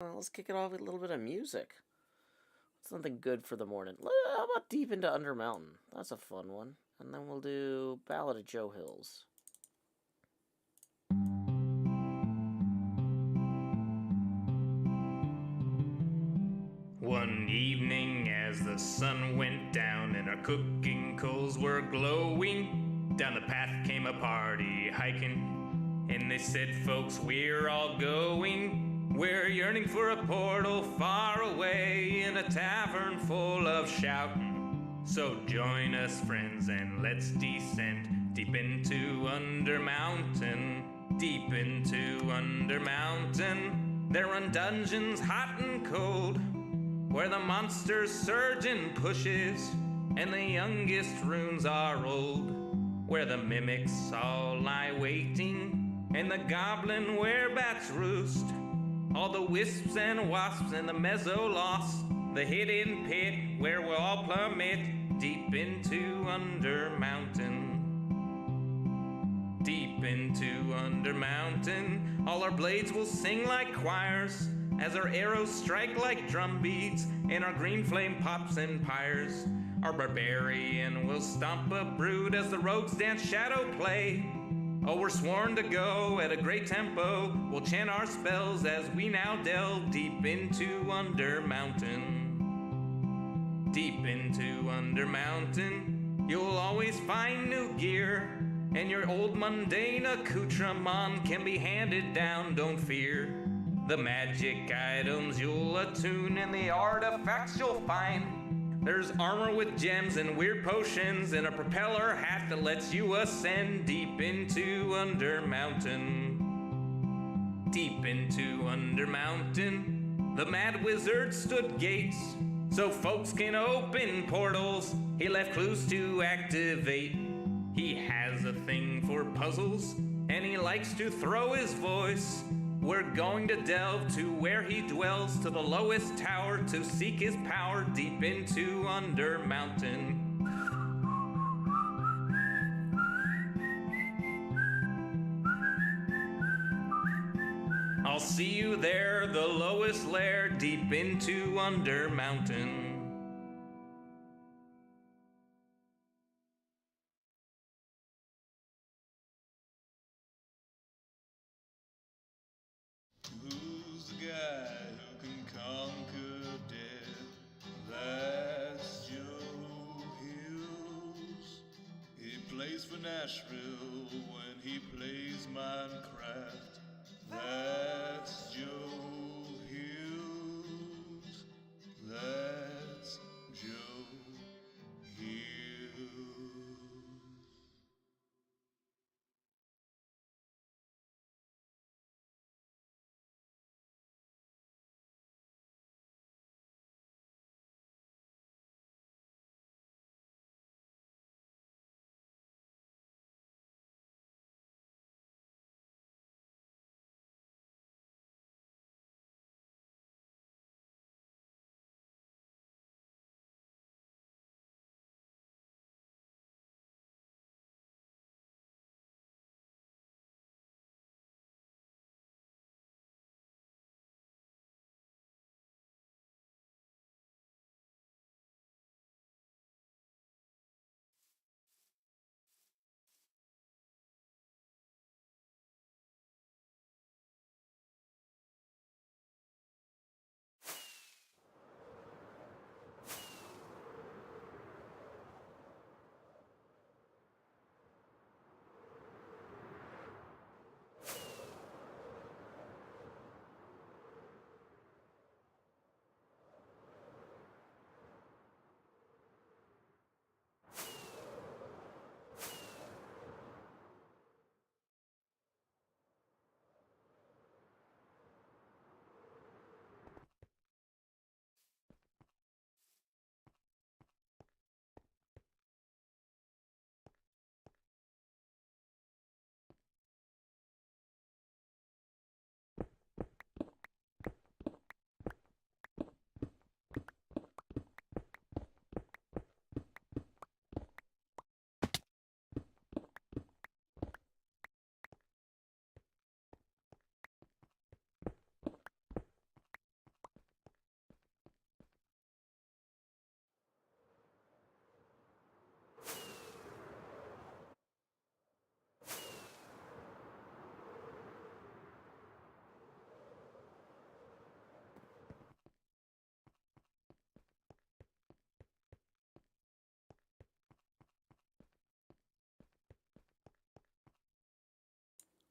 Let's kick it off with a little bit of music. Something good for the morning. How about Deep into Under Mountain? That's a fun one. And then we'll do Ballad of Joe Hills. One evening as the sun went down and our cooking coals were glowing, down the path came a party hiking, and they said, folks, we're all going. We're yearning for a portal far away in a tavern full of shouting. So join us, friends, and let's descend deep into Under Mountain. Deep into Under Mountain. There run dungeons hot and cold, where the monsters surge and pushes, and the youngest runes are old, where the mimics all lie waiting, and the goblin werebats roost, all the wisps and wasps and the mezzo lost, the hidden pit where we'll all plummet deep into Under Mountain. Deep into Under Mountain, all our blades will sing like choirs, as our arrows strike like drum beats, and our green flame pops and pyres. Our barbarian will stomp a brood as the rogues dance shadow play. Oh, we're sworn to go at a great tempo. We'll chant our spells as we now delve deep into Under Mountain. Deep into Under Mountain, you'll always find new gear, and your old mundane accoutrement can be handed down, don't fear. The magic items you'll attune and the artifacts you'll find. There's armor with gems and weird potions and a propeller hat that lets you ascend deep into Under Mountain. Deep into Under Mountain, the mad wizard stood gates so folks can open portals. He left clues to activate. He has a thing for puzzles and he likes to throw his voice. We're going to delve to where he dwells, to the lowest tower, to seek his power deep into Under Mountain. I'll see you there, the lowest lair, deep into Under Mountain. Who's the guy who can conquer death? That's Joe Hills. He plays for Nashville when he plays Minecraft. That's Joe Hills. That's Joe Hills.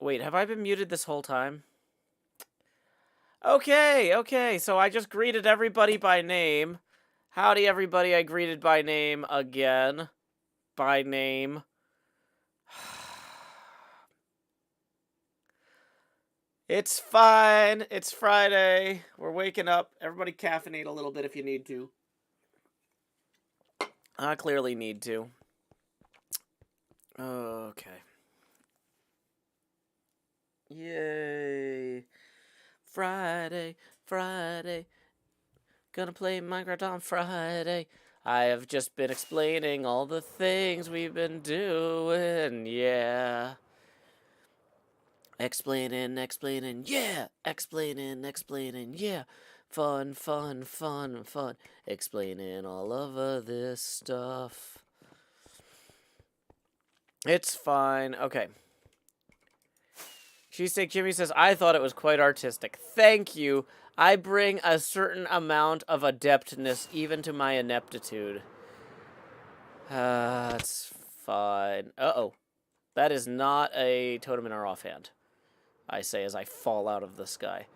Wait, have I been muted this whole time? Okay, so I just greeted everybody by name. Howdy, everybody, I greeted by name again. By name. It's fine. It's Friday. We're waking up. Everybody caffeinate a little bit if you need to. I clearly need to. Okay. Yay. Friday. Gonna play Minecraft on Friday. I have just been explaining all the things we've been doing, yeah. Explaining, yeah. Explaining, yeah. Fun. Explaining all of this stuff. It's fine. Okay. Cheesesteak Jimmy says, I thought it was quite artistic. Thank you. I bring a certain amount of adeptness even to my ineptitude. It's fine. Uh-oh. That is not a totem in our offhand, I say as I fall out of the sky.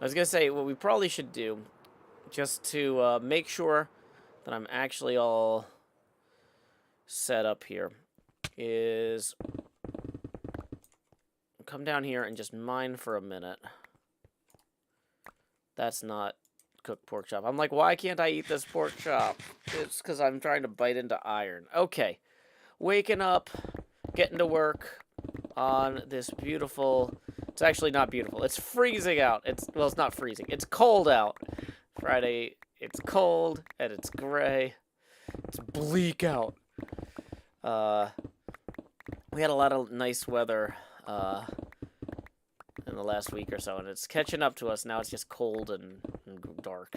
I was going to say, what we probably should do, just to make sure that I'm actually all set up here, is come down here and just mine for a minute. That's not cooked pork chop. I'm like, why can't I eat this pork chop? It's because I'm trying to bite into iron. Okay. Waking up, getting to work on this beautiful... It's actually not beautiful. It's freezing out. Well, it's not freezing. It's cold out. Friday, it's cold, and it's gray. It's bleak out. We had a lot of nice weather, in the last week or so, and it's catching up to us. Now it's just cold and dark.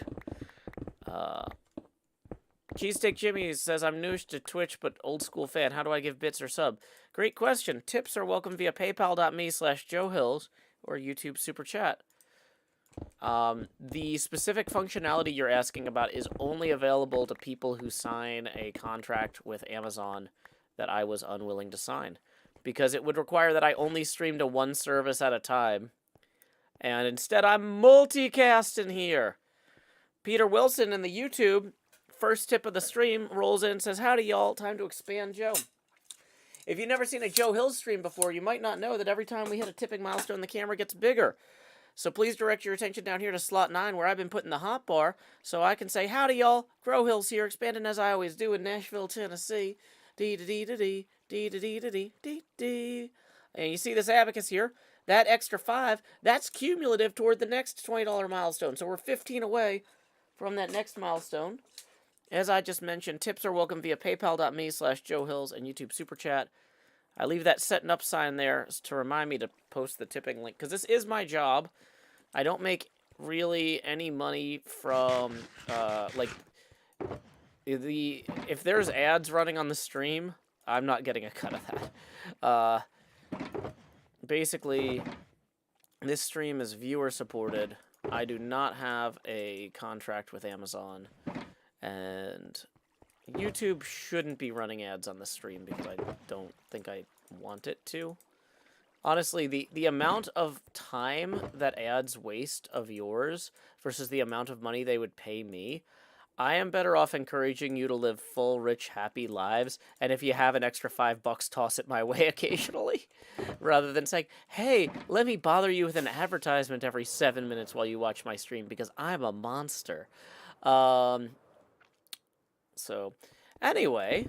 Cheesesteak Jimmy says, I'm new to Twitch, but old school fan. How do I give bits or sub? Great question. Tips are welcome via paypal.me/JoeHills or YouTube Super Chat. The specific functionality you're asking about is only available to people who sign a contract with Amazon that I was unwilling to sign, because it would require that I only stream to one service at a time, and instead I'm multicasting here. Peter Wilson in the YouTube, first tip of the stream, rolls in and says, howdy y'all, time to expand Joe. If you've never seen a Joe Hill stream before, you might not know that every time we hit a tipping milestone, the camera gets bigger. So please direct your attention down here to slot 9, where I've been putting the hotbar, so I can say, howdy y'all, Grow Hills here, expanding as I always do in Nashville, Tennessee. Dee-da-dee-da-dee, dee-da-dee-da-dee, and you see this abacus here? That extra 5, that's cumulative toward the next $20 milestone. So we're 15 away from that next milestone. As I just mentioned, tips are welcome via paypal.me/JoeHills and YouTube Super Chat. I leave that setting up sign there to remind me to post the tipping link, because this is my job. I don't make really any money from, if there's ads running on the stream, I'm not getting a cut of that. Basically, this stream is viewer supported. I do not have a contract with Amazon, and YouTube shouldn't be running ads on the stream because I don't think I want it to. Honestly, the amount of time that ads waste of yours versus the amount of money they would pay me, I am better off encouraging you to live full, rich, happy lives, and if you have an extra $5, toss it my way occasionally, rather than saying, hey, let me bother you with an advertisement every 7 minutes while you watch my stream, because I'm a monster. So, anyway,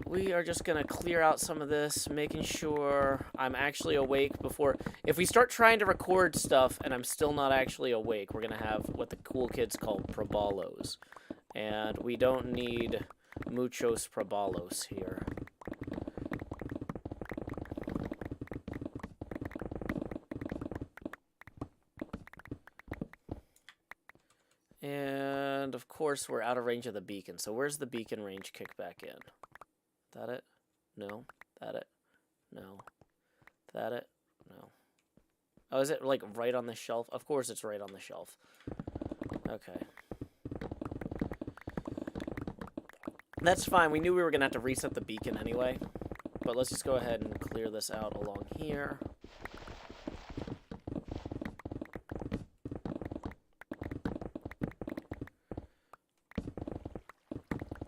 we are just going to clear out some of this, making sure I'm actually awake before... If we start trying to record stuff and I'm still not actually awake, we're going to have what the cool kids call probalos. And we don't need muchos probalos here. And, of course, we're out of range of the beacon. So where's the beacon range kickback in? That it? No. That it? No. That it? No. Oh, is it, like, right on the shelf? Of course it's right on the shelf. Okay. That's fine. We knew we were going to have to reset the beacon anyway. but let's just go ahead and clear this out along here.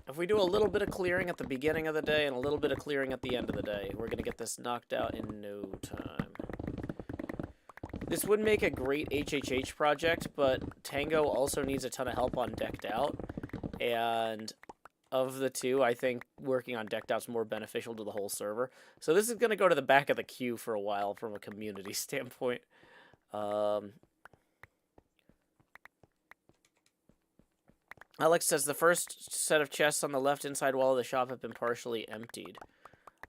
If we do a little bit of clearing at the beginning of the day and a little bit of clearing at the end of the day, we're going to get this knocked out in no time. This would make a great HHH project, but Tango also needs a ton of help on Decked Out. And of the two, I think working on Decked Out is more beneficial to the whole server. So this is going to go to the back of the queue for a while from a community standpoint. Alex says the first set of chests on the left inside wall of the shop have been partially emptied.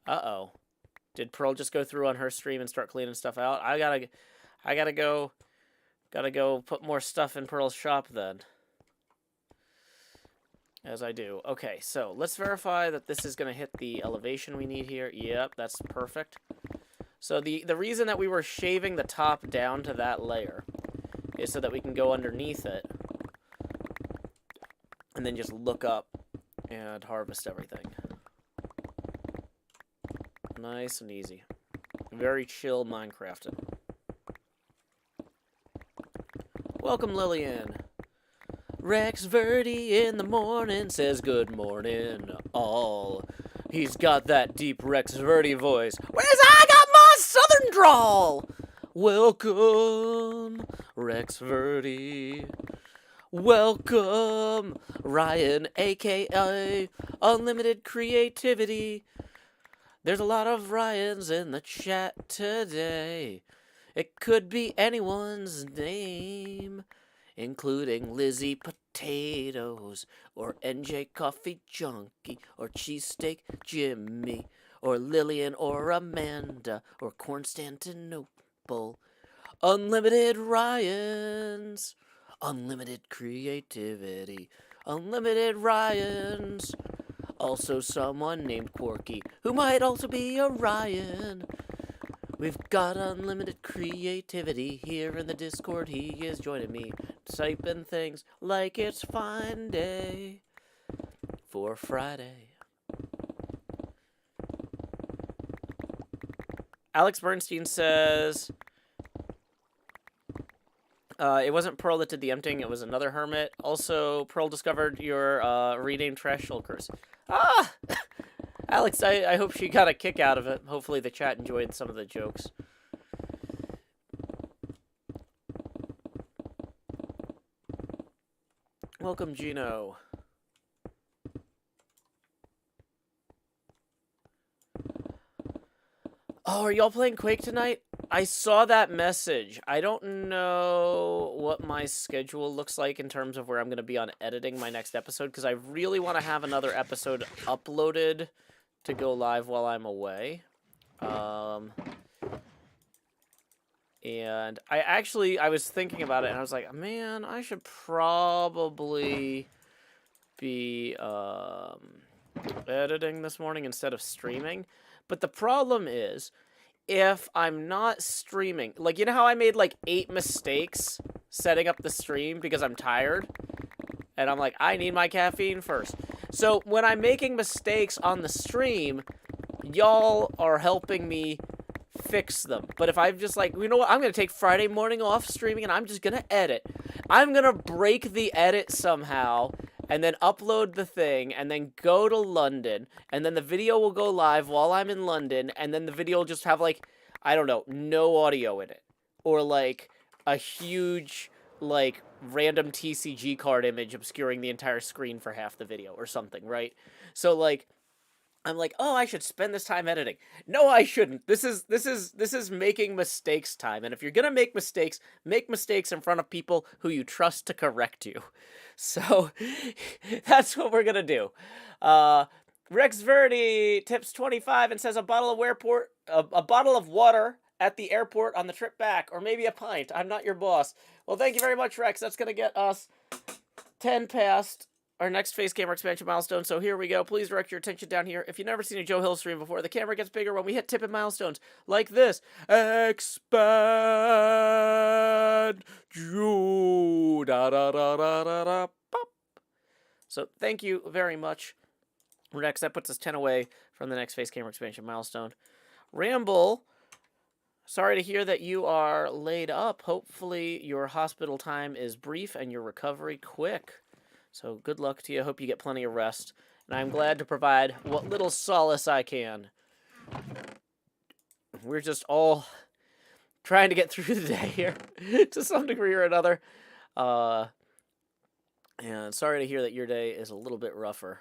Uh-oh. Did Pearl just go through on her stream and start cleaning stuff out? I gotta go put more stuff in Pearl's shop then. As I do. Okay, so let's verify that this is gonna hit the elevation we need here. Yep, that's perfect. So the reason that we were shaving the top down to that layer is so that we can go underneath it and then just look up and harvest everything. Nice and easy. Very chill Minecrafting. Welcome, Lillian. Rex Verdi in the morning says good morning, all. He's got that deep Rex Verdi voice. Whereas I got my southern drawl. Welcome, Rex Verdi. Welcome, Ryan, a.k.a. Unlimited Creativity. There's a lot of Ryans in the chat today. It could be anyone's name, including Lizzie Potatoes, or NJ Coffee Junkie, or Cheesesteak Jimmy, or Lillian, or Amanda, or Constantinople. Unlimited Ryans. Unlimited creativity. Unlimited Ryans. Also someone named Corky, who might also be a Ryan. We've got unlimited creativity here in the Discord. He is joining me, typing things like it's fine day for Friday. Alex Bernstein says... it wasn't Pearl that did the emptying, it was another hermit. Also, Pearl discovered your renamed trash shulkers. Ah! Alex, I hope she got a kick out of it. Hopefully the chat enjoyed some of the jokes. Welcome, Gino. Oh, are y'all playing Quake tonight? I saw that message. I don't know what my schedule looks like in terms of where I'm going to be on editing my next episode, because I really want to have another episode uploaded to go live while I'm away. And I was thinking about it, and I was like, man, I should probably be editing this morning instead of streaming. But the problem is, if I'm not streaming, like, you know how I made like 8 mistakes setting up the stream because I'm tired? And I'm like, I need my caffeine first. So when I'm making mistakes on the stream, y'all are helping me fix them. But if I'm just like, you know what, I'm going to take Friday morning off streaming and I'm just going to edit. I'm going to break the edit somehow and then upload the thing and then go to London. And then the video will go live while I'm in London. And then the video will just have like, I don't know, no audio in it. Or like a huge, like, random TCG card image obscuring the entire screen for half the video or something, right? So like, I'm like, oh, I should spend this time editing. No, I shouldn't. This is making mistakes time. And if you're gonna make mistakes in front of people who you trust to correct you. So that's what we're gonna do. Rex Verdi tips 25 and says a bottle of water at the airport on the trip back, or maybe a pint. I'm not your boss. Well, thank you very much, Rex. That's gonna get us 10 past our next face camera expansion milestone. So here we go. Please direct your attention down here. If you've never seen a Joe Hill stream before, the camera gets bigger when we hit tipping milestones like this. Expand Joe. Da da da da da da. Pop. So thank you very much Next, that puts us 10 away from the next face camera expansion milestone. Ramble, sorry to hear that you are laid up. Hopefully your hospital time is brief and your recovery quick. So good luck to you. Hope you get plenty of rest. And I'm glad to provide what little solace I can. We're just all trying to get through the day here to some degree or another. And sorry to hear that your day is a little bit rougher.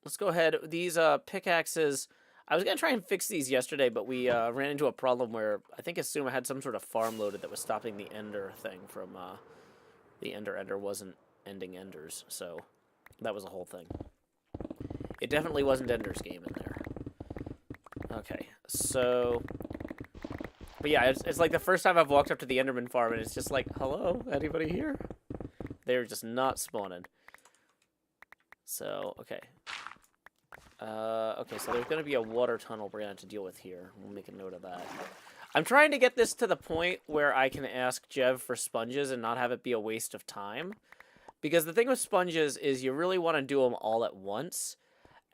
Let's go ahead. These pickaxes, I was going to try and fix these yesterday, but we ran into a problem where I think Asuma had some sort of farm loaded that was stopping the ender thing from, the ender wasn't ending enders, so that was a whole thing. It definitely wasn't Ender's game in there. Okay, so... But yeah, it's like the first time I've walked up to the Enderman farm, and it's just like, hello, anybody here? They're just not spawning. So, okay. Okay, so there's going to be a water tunnel we're going to have to deal with here. We'll make a note of that. I'm trying to get this to the point where I can ask Jev for sponges and not have it be a waste of time. Because the thing with sponges is you really want to do them all at once.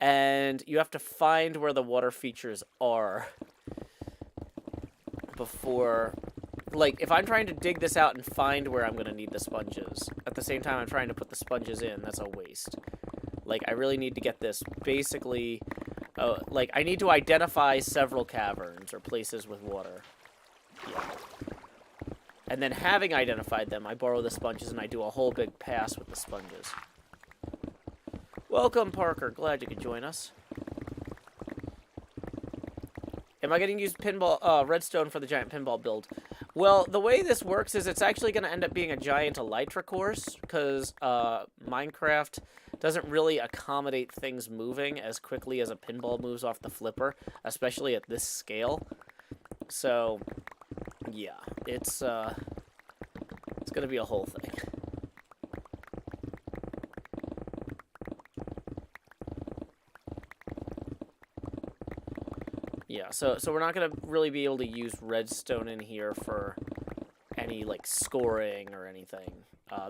And you have to find where the water features are before... Like, if I'm trying to dig this out and find where I'm going to need the sponges, at the same time I'm trying to put the sponges in, that's a waste. Like, I really need to get this basically... like, I need to identify several caverns or places with water. Yeah. And then having identified them, I borrow the sponges and I do a whole big pass with the sponges. Welcome, Parker. Glad you could join us. Am I getting to use pinball, redstone for the giant pinball build? Well, the way this works is it's actually going to end up being a giant elytra course, because Minecraft doesn't really accommodate things moving as quickly as a pinball moves off the flipper, especially at this scale. So, yeah, it's going to be a whole thing. Yeah, so we're not going to really be able to use redstone in here for any, like, scoring or anything.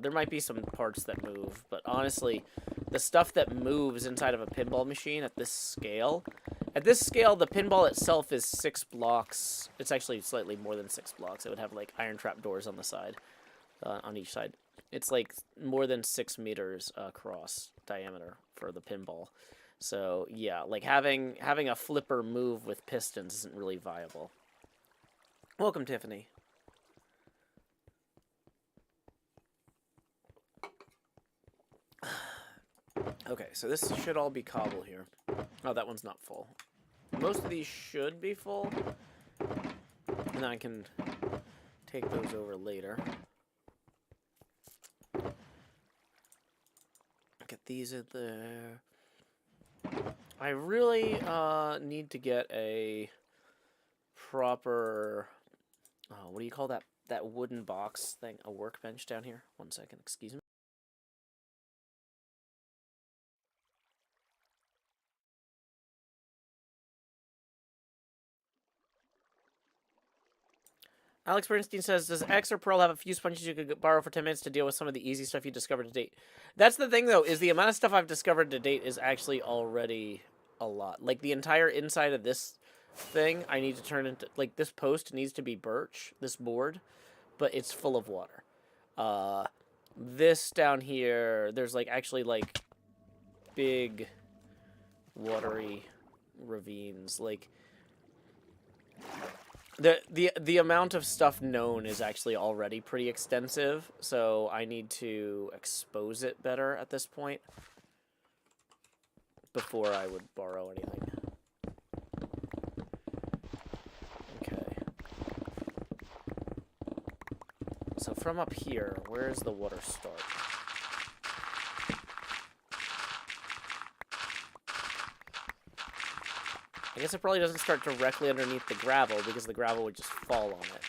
There might be some parts that move, but honestly, the stuff that moves inside of a pinball machine at this scale, the pinball itself is 6 blocks. It's actually slightly more than 6 blocks. It would have, like, iron trap doors on the side, on each side. It's, like, more than 6 meters across diameter for the pinball. So, yeah, like, having a flipper move with pistons isn't really viable. Welcome, Tiffany. Okay, so this should all be cobble here. Oh, that one's not full. Most of these should be full. And then I can take those over later. Get these in there. I really need to get a proper, what do you call that wooden box thing? A workbench down here? 1 second, excuse me. Alex Bernstein says, does X or Pearl have a few sponges you could borrow for 10 minutes to deal with some of the easy stuff you discovered to date? That's the thing, though, is the amount of stuff I've discovered to date is actually already a lot. Like, the entire inside of this thing, I need to turn into... Like, this post needs to be birch, this board, but it's full of water. This down here, there's, like, actually, like, big watery ravines. Like... The amount of stuff known is actually already pretty extensive, so I need to expose it better at this point before I would borrow anything. Okay. So from up here, where does the water start? I guess it probably doesn't start directly underneath the gravel, because the gravel would just fall on it.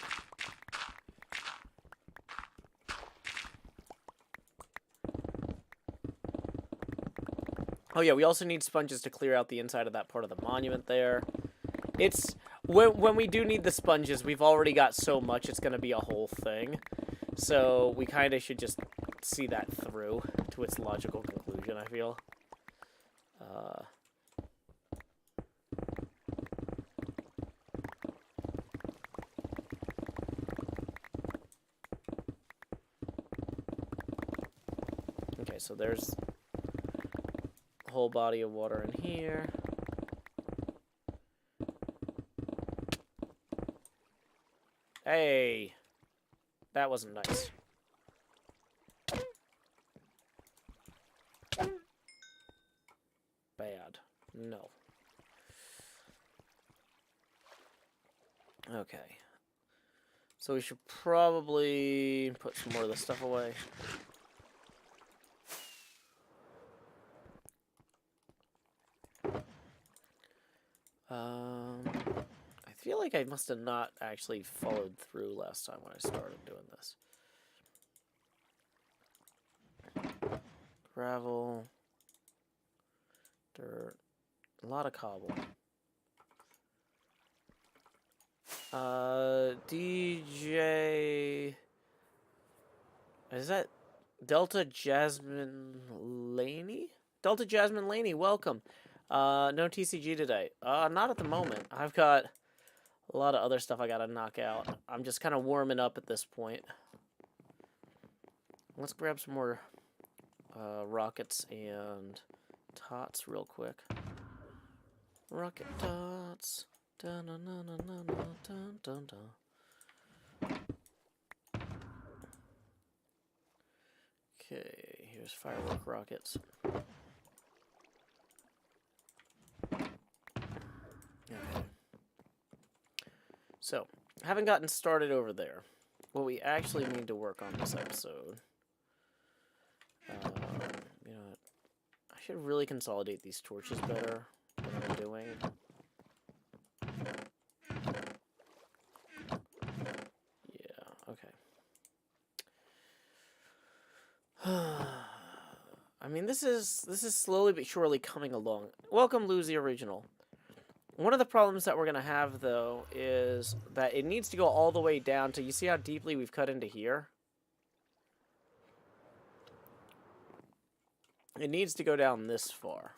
Oh yeah, we also need sponges to clear out the inside of that part of the monument there. It's... When we do need the sponges, we've already got so much, it's going to be a whole thing. So we kind of should just see that through to its logical conclusion, I feel. Okay, so there's a whole body of water in here. Hey! That wasn't nice. Bad. No. Okay. So we should probably put some more of this stuff away. I feel like I must have not actually followed through last time when I started doing this. Gravel. Dirt. A lot of cobble. DJ... Is that Delta Jasmine Laney? Delta Jasmine Laney, welcome. No TCG today. Not at the moment. I've got a lot of other stuff I gotta knock out. I'm just kind of warming up at this point. Let's grab some more rockets and tots real quick. Rocket tots. Dun, dun, dun, dun, dun, dun, dun, dun. Okay, here's firework rockets. Okay. So, haven't gotten started over there. What we actually need to work on this episode. You know what? I should really consolidate these torches better than I'm doing. Yeah, okay. I mean, this is slowly but surely coming along. Welcome, Lucy Original. One of the problems that we're going to have, though, is that it needs to go all the way down to... You see how deeply we've cut into here? It needs to go down this far.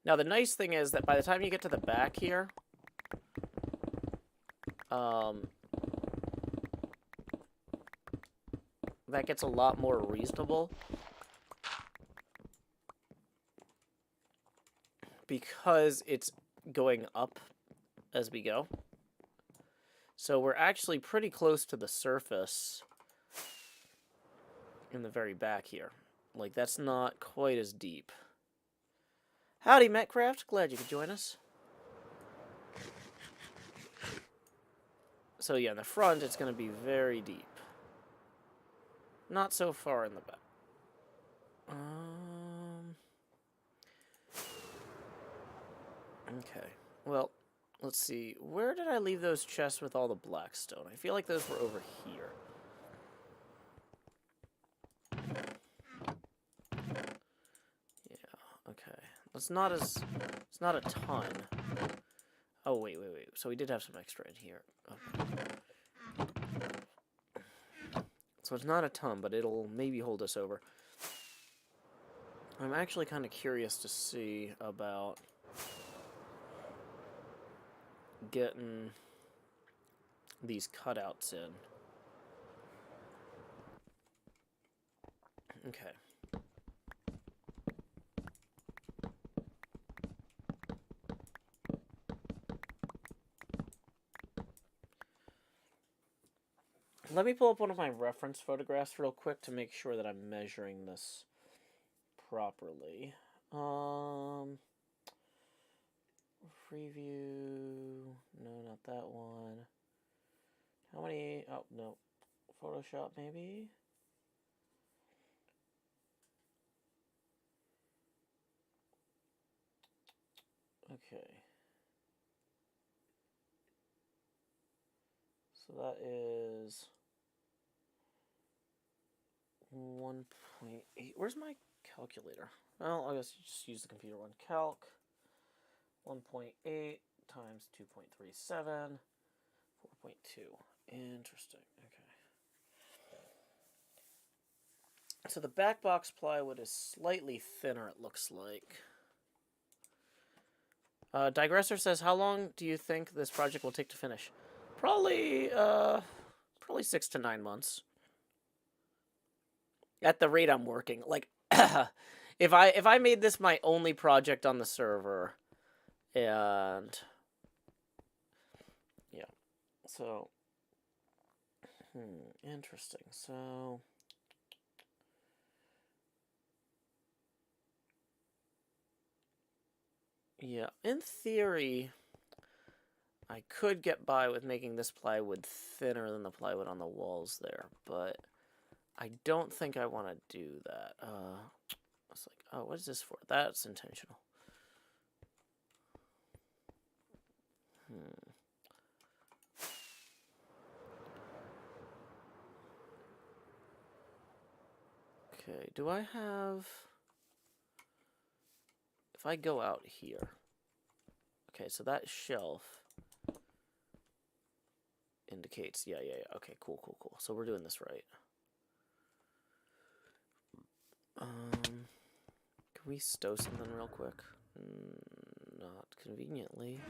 Now, the nice thing is that by the time you get to the back here... that gets a lot more reasonable. Because it's going up as we go. So we're actually pretty close to the surface in the very back here. Like, that's not quite as deep. Howdy, HermitCraft. Glad you could join us. So yeah, in the front, it's going to be very deep. Not so far in the back. Okay. Well, let's see. Where did I leave those chests with all the blackstone? I feel like those were over here. Yeah, okay. It's not a ton. Oh, wait. So we did have some extra in here. Okay. So it's not a ton, but it'll maybe hold us over. I'm actually kind of curious to see about getting these cutouts in. Okay. Let me pull up one of my reference photographs real quick to make sure that I'm measuring this properly. Preview. No, not that one. How many? Oh, no. Photoshop, maybe? Okay. So that is 1.8. Where's my calculator? Well, I guess you just use the computer one. Calc 1.8 times 2.37, 4.2. Interesting. Okay. So the back box plywood is slightly thinner, it looks like. Digressor says, how long do you think this project will take to finish? Probably 6 to 9 months. At the rate I'm working, like, if I made this my only project on the server, and yeah, so interesting. So yeah, in theory, I could get by with making this plywood thinner than the plywood on the walls there, but I don't think I want to do that. It's like, oh, what is this for? That's intentional. Okay, do I have... If I go out here... Okay, so that shelf indicates... Yeah. Okay, cool. So we're doing this right. Can we stow something real quick? Not conveniently.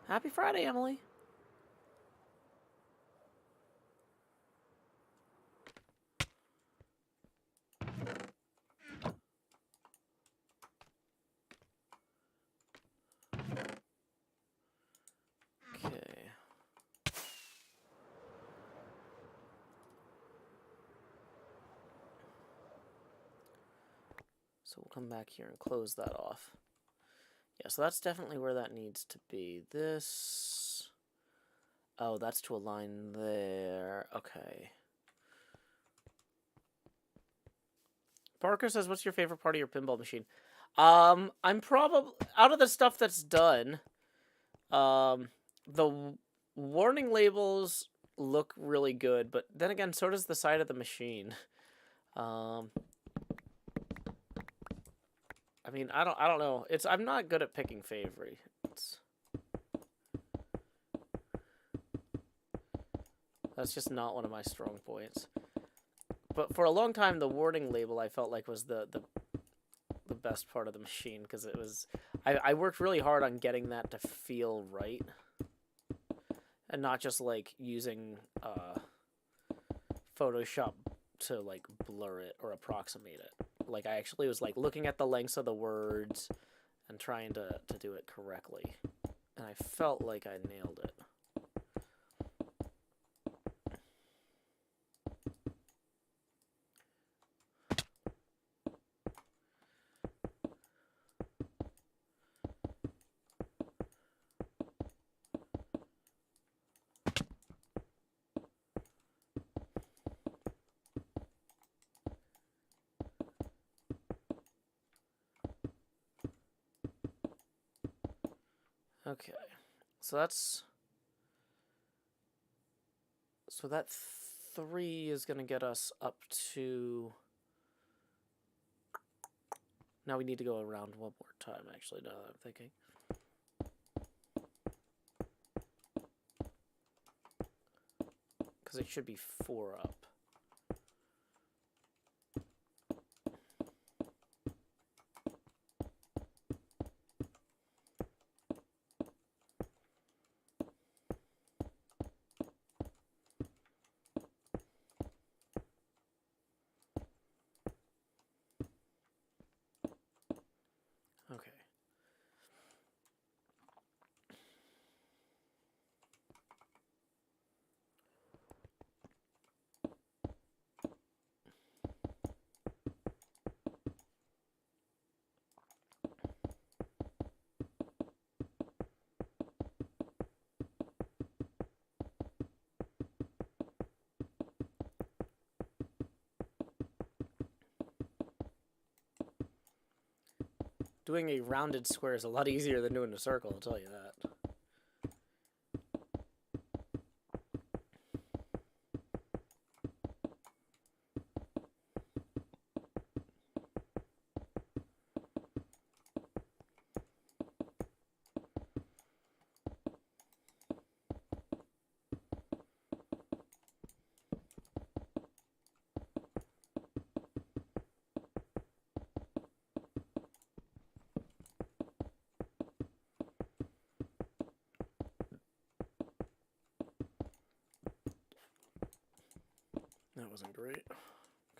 Happy Friday, Emily. Okay. So we'll come back here and close that off. Yeah, so that's definitely where that needs to be. This... Oh, that's to align there. Okay. Parker says, what's your favorite part of your pinball machine? I'm probably... Out of the stuff that's done, the warning labels look really good, but then again, so does the side of the machine. I mean, I don't know. I'm not good at picking favorites. That's just not one of my strong points. But for a long time, the warning label I felt like was the best part of the machine, because it was... I worked really hard on getting that to feel right. And not just, like, using Photoshop to, like, blur it or approximate it. Like, I actually was, like, looking at the lengths of the words and trying to do it correctly. And I felt like I nailed it. Okay, so that's... So that 3 is going to get us up to... Now we need to go around one more time, actually, now that I'm thinking. Because it should be 4 up. Okay. Doing a rounded square is a lot easier than doing a circle, I'll tell you that. That wasn't great.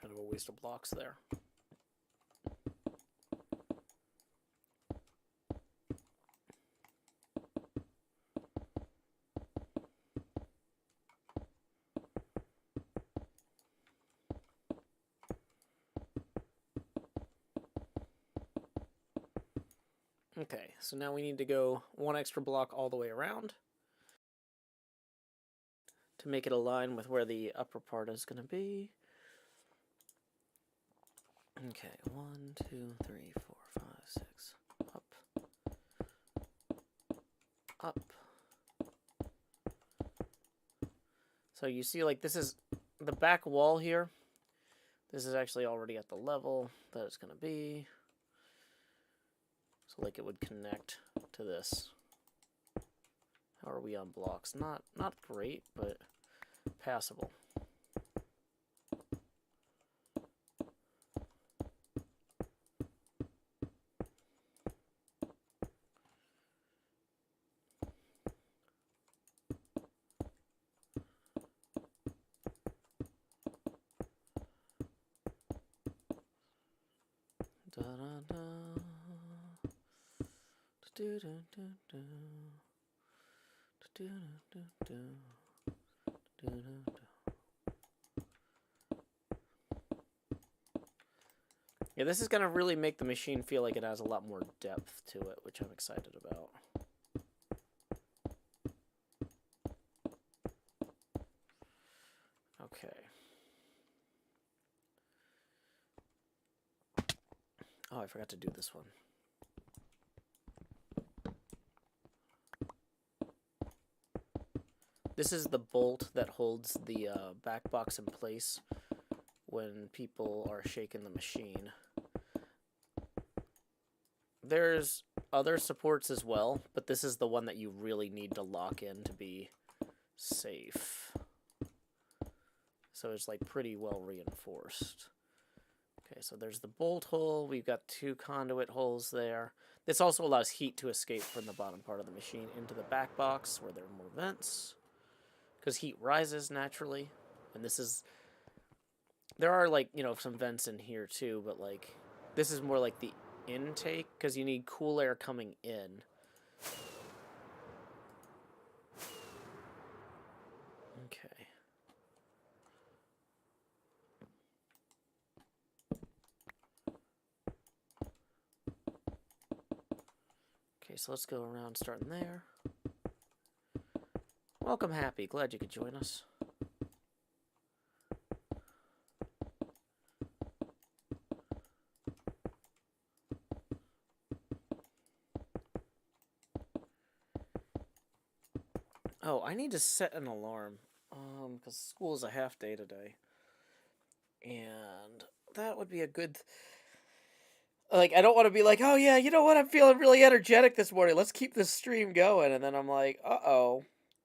Kind of a waste of blocks there. Okay, so now we need to go one extra block all the way around to make it align with where the upper part is going to be. Okay, 1, 2, 3, 4, 5, 6. Up. Up. So you see, like, this is the back wall here. This is actually already at the level that it's going to be. So, like, it would connect to this. How are we on blocks? Not great, but passable. Da da da. Do do do do. Do do do do. Do do do. Yeah, this is gonna really make the machine feel like it has a lot more depth to it, which I'm excited about. Okay. Oh, I forgot to do this one. This is the bolt that holds the back box in place when people are shaking the machine. There's other supports as well, but this is the one that you really need to lock in to be safe. So it's like pretty well reinforced. Okay, so there's the bolt hole. We've got 2 conduit holes there. This also allows heat to escape from the bottom part of the machine into the back box where there are more vents. Because heat rises naturally. And this is... There are, like, you know, some vents in here too, but, like, this is more like the intake, because you need cool air coming in. Okay. Okay, so let's go around starting there. Welcome, Happy. Glad you could join us. Oh, I need to set an alarm. Because school is a half day today. And that would be a good... Like, I don't want to be like, oh yeah, you know what, I'm feeling really energetic this morning. Let's keep this stream going. And then I'm like, uh-oh.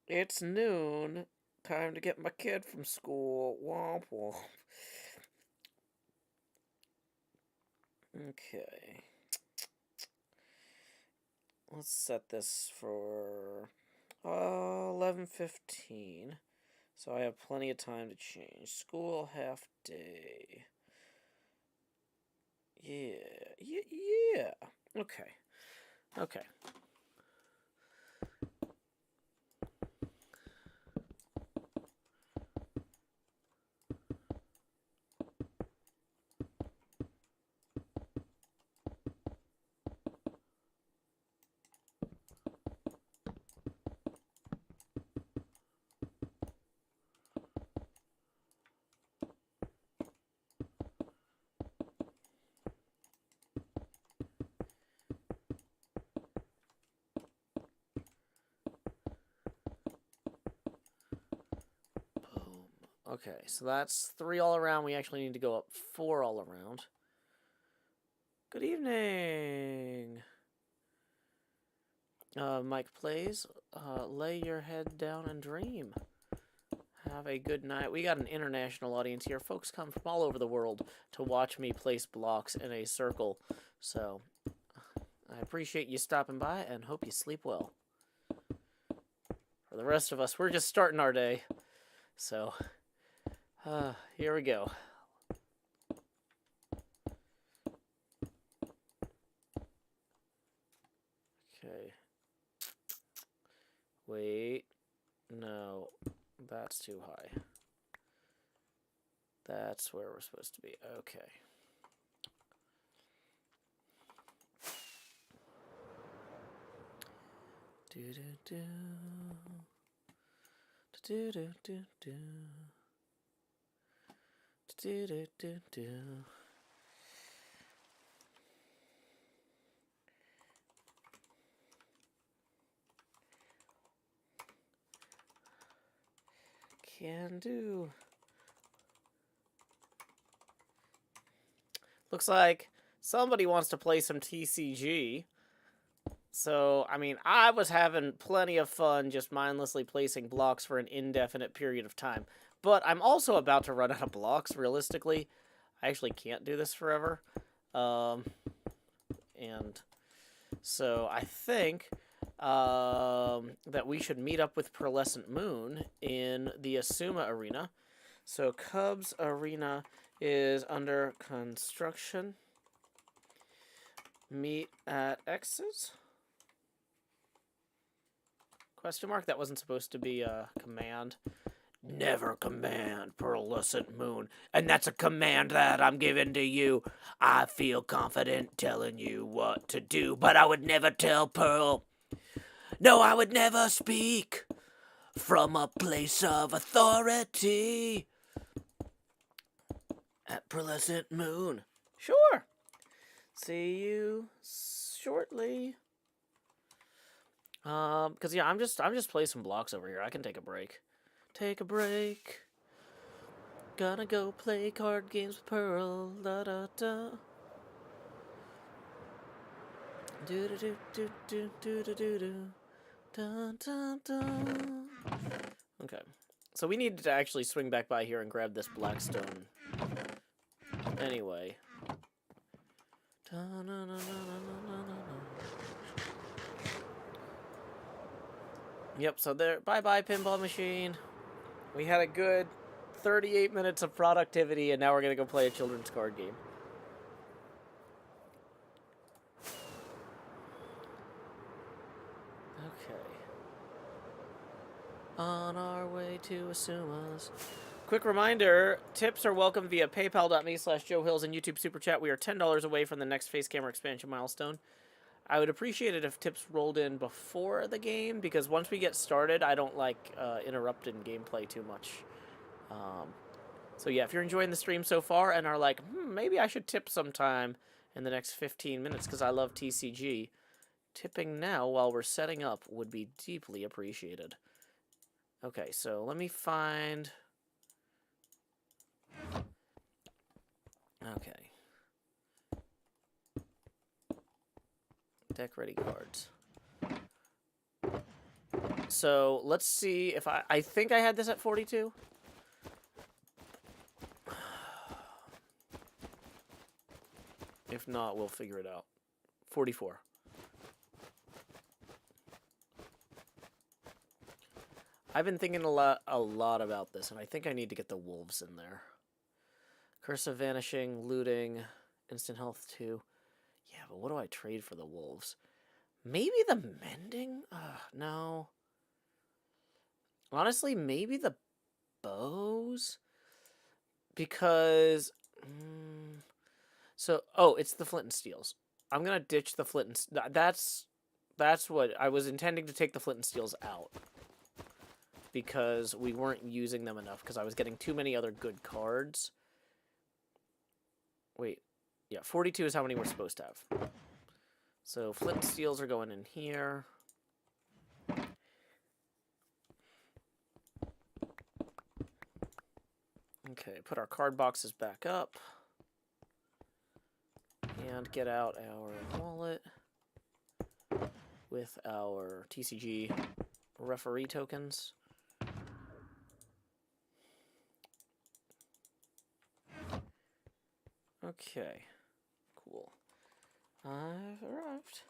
It's noon. Time to get my kid from school. Womp womp. Okay. Let's set this for 11:15. So I have plenty of time to change. School half day. Yeah. Okay. Okay. Okay, so that's 3 all around. We actually need to go up 4 all around. Good evening. Mike plays. Lay your head down and dream. Have a good night. We got an international audience here. Folks come from all over the world to watch me place blocks in a circle. So, I appreciate you stopping by and hope you sleep well. For the rest of us, we're just starting our day. So... Here we go. Okay. Wait. No. That's too high. That's where we're supposed to be. Okay. Do do do. Do do do do. Do do do do. Can do. Looks like somebody wants to play some TCG. So, I mean, I was having plenty of fun just mindlessly placing blocks for an indefinite period of time. But I'm also about to run out of blocks, realistically. I actually can't do this forever. And so I think that we should meet up with Pearlescent Moon in the Asuma Arena. So Cubs Arena is under construction. Meet at X's? Question mark? That wasn't supposed to be a command. Never command, Pearlescent Moon. And that's a command that I'm giving to you. I feel confident telling you what to do, but I would never tell Pearl. No, I would never speak from a place of authority. At Pearlescent Moon. Sure. See you shortly. Cause yeah, I'm just playing some blocks over here. I can take a break. Take a break. Gonna go play card games with Pearl. Da da da. Do do do do do do do do do. Dun dun dun. Okay. So we need to actually swing back by here and grab this blackstone. Anyway. Yep, so there. Bye-bye, pinball machine. We had a good 38 minutes of productivity, and now we're going to go play a children's card game. Okay. On our way to Asuma's. Quick reminder, tips are welcome via paypal.me/JoeHills and YouTube Super Chat. We are $10 away from the next face camera expansion milestone. I would appreciate it if tips rolled in before the game, because once we get started, I don't like interrupting gameplay too much. So yeah, if you're enjoying the stream so far and are like, maybe I should tip sometime in the next 15 minutes because I love TCG, tipping now while we're setting up would be deeply appreciated. Okay, so let me find... Okay. Deck ready cards. So let's see if I think I had this at 42. If not, we'll figure it out. 44. I've been thinking a lot about this, and I think I need to get the wolves in there. Curse of Vanishing, Looting, Instant Health 2. Yeah, but what do I trade for the wolves? Maybe the Mending? No. Honestly, maybe the bows? Because... it's the Flint and Steels. I'm going to ditch the Flint and... That's what... I was intending to take the Flint and Steels out. Because we weren't using them enough. Because I was getting too many other good cards. Wait. Yeah, 42 is how many we're supposed to have. So Flint and Steels are going in here. Okay, put our card boxes back up. And get out our wallet with our TCG referee tokens. Okay, cool. I've arrived.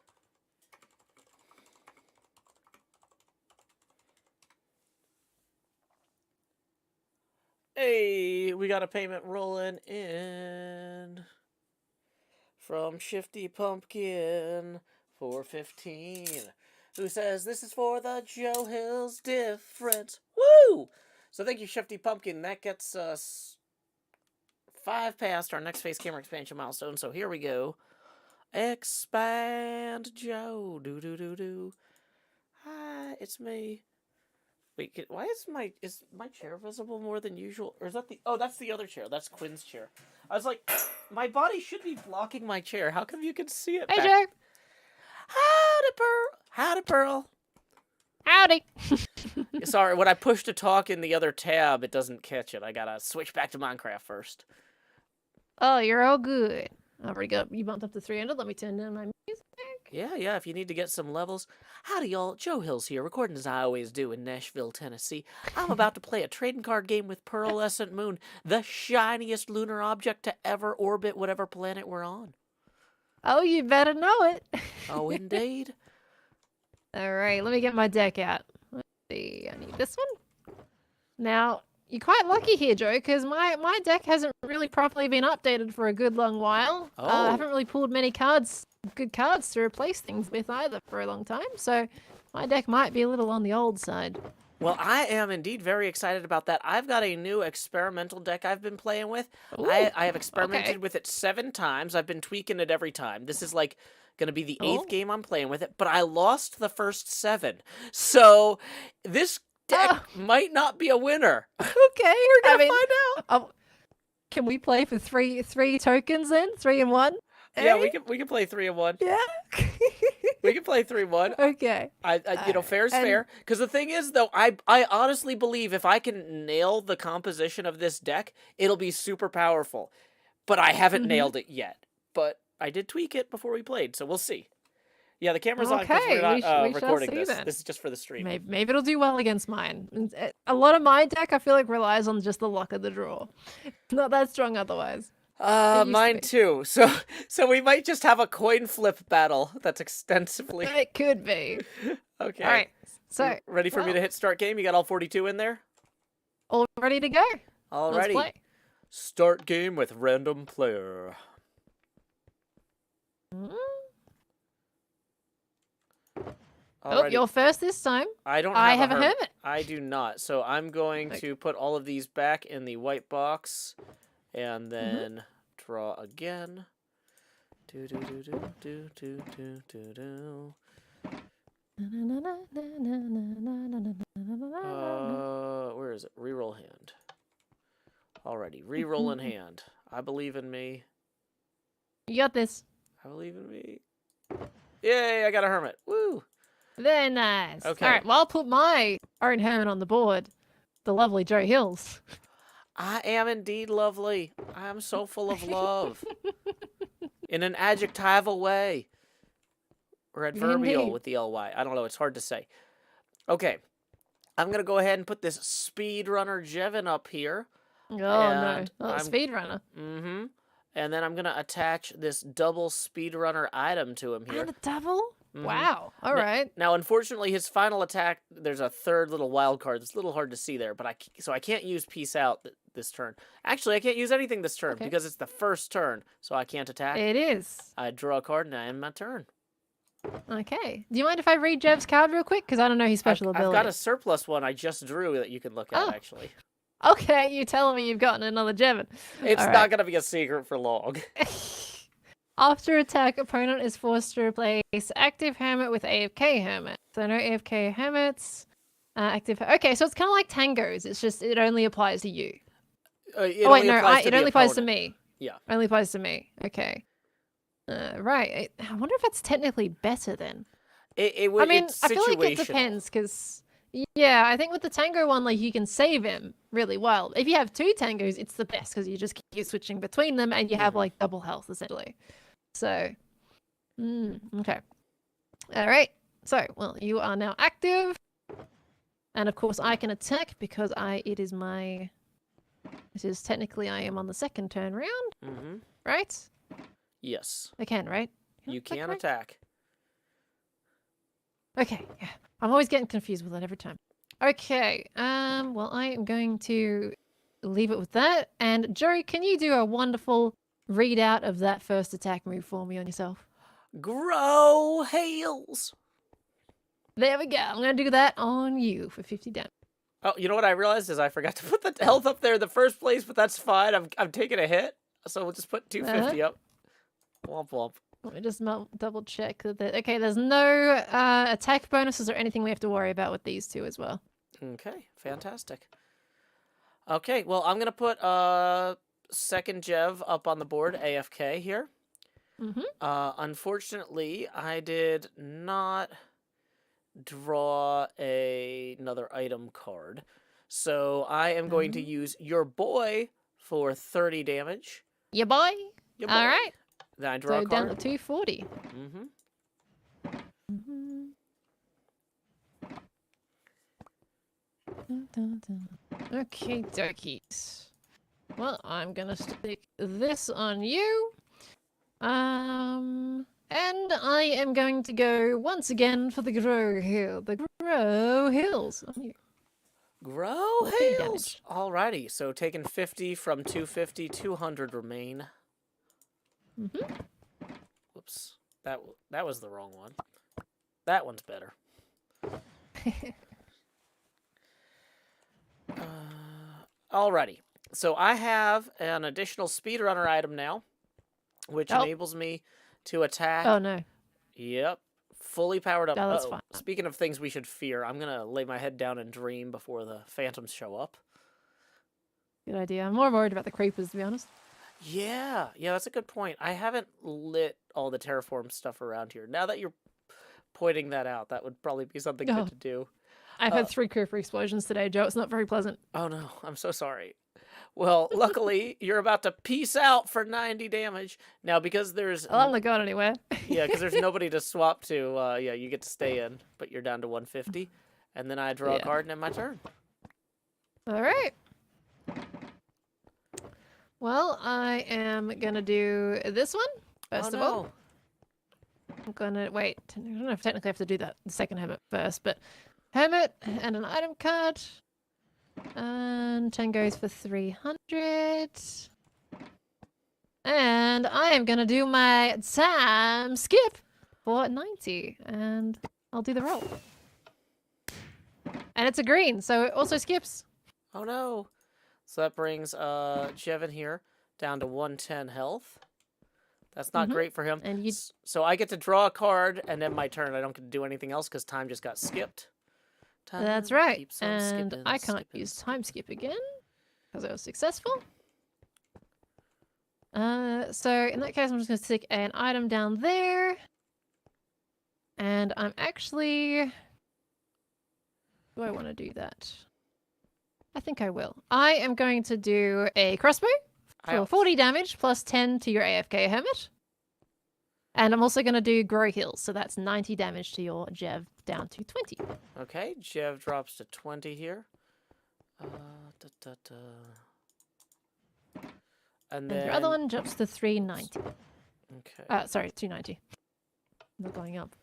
Hey, we got a payment rolling in from Shifty Pumpkin 415, who says this is for the Joe Hills difference. Woo! So thank you, Shifty Pumpkin. That gets us 5 past our next face camera expansion milestone. So here we go. Expand Joe. Do do do do. Hi, it's me. Wait, why is my chair visible more than usual? Or is that the... Oh, that's the other chair. That's Quinn's chair. I was like, my body should be blocking my chair. How come you can see it Hey, back? Joe. Howdy, Pearl. Howdy, Pearl. Howdy. Sorry, when I push to talk in the other tab, it doesn't catch it. I gotta switch back to Minecraft first. Oh, you're all good. I've already got you bumped up to 300. Let me turn down my music. Yeah, if you need to get some levels. Howdy, y'all. Joe Hills here, recording as I always do in Nashville, Tennessee. I'm about to play a trading card game with Pearlescent Moon, the shiniest lunar object to ever orbit whatever planet we're on. Oh, you better know it. Oh, indeed. All right, let me get my deck out. Let's see. I need this one. Now, you're quite lucky here, Joe, because my deck hasn't really properly been updated for a good long while. Oh. I haven't really pulled many good cards to replace things with either for a long time, so my deck might be a little on the old side. Well, I am indeed very excited about that. I've got a new experimental deck I've been playing with. Ooh, I have experimented okay. with it 7 times. I've been tweaking it every time. This is like going to be the 8th Oh. game I'm playing with it, but I lost the first 7. So this deck might not be a winner. Okay, We're going to find out. Can we play for three tokens then? 3 and 1? Yeah, Eh? we can play 3 and 1. Yeah. We can play 3-1. Okay. Fair's and- fair. Because the thing is, though, I honestly believe if I can nail the composition of this deck, it'll be super powerful. But I haven't nailed it yet. But I did tweak it before we played, so we'll see. Yeah, the camera's on because Okay, we're we not shall recording see this. then. This is just for the stream. Maybe it'll do well against mine. A lot of my deck, I feel like, relies on just the luck of the draw. Not that strong otherwise. used to Mine be. too. So we might just have a coin flip battle that's extensively... It could be. Okay. All right. So, You ready for me to hit start game? You got all 42 in there? all ready to go. Let's Alrighty. play. Start game with random player. Oh, Alrighty. you're first this time. I don't I have have a hermit. I do not. So I'm going Okay. to put all of these back in the white box and then draw again. Do do do do do do do do do. Where is it? Reroll hand. Alrighty, reroll in hand. I believe in me. You got this. I believe in me. Yay, I got a hermit. Woo! Very nice. Okay. All right. Well, I'll put my own hermit on the board. The lovely Joe Hills. I am indeed lovely. I am so full of love. In an adjectival way. Or adverbial Indeed. with the ly. I don't know. It's hard to say. Okay. I'm going to go ahead and put this speedrunner Jevin up here. Oh, And no. Oh, I'm- speedrunner. Mm-hmm. And then I'm going to attach this double speedrunner item to him here. And a double? Mhm. Wow. All right. Now, unfortunately, his final attack, there's a third little wild card. It's a little hard to see there, but I can't use Peace Out this turn. Actually, I can't use anything this turn Okay. because it's the first turn, so I can't attack. It is. I draw a card and I end my turn. Okay. Do you mind if I read Jev's card real quick? Because I don't know his special I've ability. got a surplus one I just drew that you can look at, Oh. actually. Okay, you telling me you've gotten another Jevin. It's All not right. going to be a secret for long. After attack, opponent is forced to replace active hermit with AFK hermit. So no AFK hermits. Active. Okay, so it's kind of like tangos. It's just it only applies to you. It Oh wait, only no, applies to it the only applies to opponent. me. Yeah. Only applies to me. Okay. Right. I wonder if that's technically better then. It I mean, it's I feel like it situational. depends because, yeah, I think with the tango one, like you can save him really well. If you have 2 tangos, it's the best because you just keep switching between them and you have like double health essentially. So, okay. All right. So, well, you are now active, and of course I can attack because it is technically I am on the second turn round, Mm-hmm. right? Yes. I can, right? You attack, can right? attack. Okay, yeah. I'm always getting confused with that every time. Okay, well, I am going to leave it with that. And Joe, can you do a wonderful readout of that first attack move for me on yourself? Grow hails. There we go. I'm going to do that on you for 50 damage. Oh, you know what I realized is I forgot to put the health up there in the first place, but that's fine. I'm taking a hit, so we'll just put 250 up. Womp womp. Let me just double check that. Okay, there's no attack bonuses or anything we have to worry about with these two as well. Okay, fantastic. Okay, well, I'm going to put second Jev up on the board, AFK here. Mm-hmm. Unfortunately, I did not draw another item card. So I am going to use your boy for 30 damage. Your boy? Your boy. All right. Then I draw a So down card. to 240. Okay, dokies. Well, I'm gonna stick this on you. And I am going to go once again for the grow hill. The grow hills on you. Grow 40 hails. damage. Alrighty, so taking 50 from 250, 200 remain. Whoops, that was the wrong one. That one's better. Alrighty, so I have an additional speedrunner item now, which enables me to attack. Oh no. Yep, fully powered up. No, that's fine. Speaking of things we should fear, I'm gonna lay my head down and dream before the phantoms show up. Good idea. I'm more worried about the creepers, to be honest. Yeah, that's a good point. I haven't lit all the terraform stuff around here. Now that you're pointing that out, that would probably be something good to do. I've had 3 creeper explosions today, Joe. It's not very pleasant. Oh no, I'm so sorry. Well, luckily, you're about to peace out for 90 damage. Now, because there's... Well, I'm not going anywhere. Yeah, because there's nobody to swap to, you get to stay in, but you're down to 150. And then I draw a card and end my turn. All right. Well, I am going to do this one, first of all. I'm going to... Wait, I don't know if technically I have to do that the second hermit first, but... Hermit and an item card. And 10 goes for 300. And I am going to do my time skip for 90. And I'll do the roll. And it's a green, so it also skips. Oh no. So that brings Jevin here down to 110 health. That's not great for him. And So I get to draw a card and end my turn. I don't get to do anything else because time just got skipped. That's right. Keeps on And skipping, I can't skipping, use time skip again because I was successful. So in that case, I'm just going to stick an item down there. And I'm actually... Do I want to do that? I think I will. I am going to do a crossbow for 40 damage plus 10 to your AFK Hermit. And I'm also going to do Grow Hills, so that's 90 damage to your Jev down to 20. Okay, Jev drops to 20 here. And then... your other one jumps to 390. Okay. Sorry, 290. Not going up.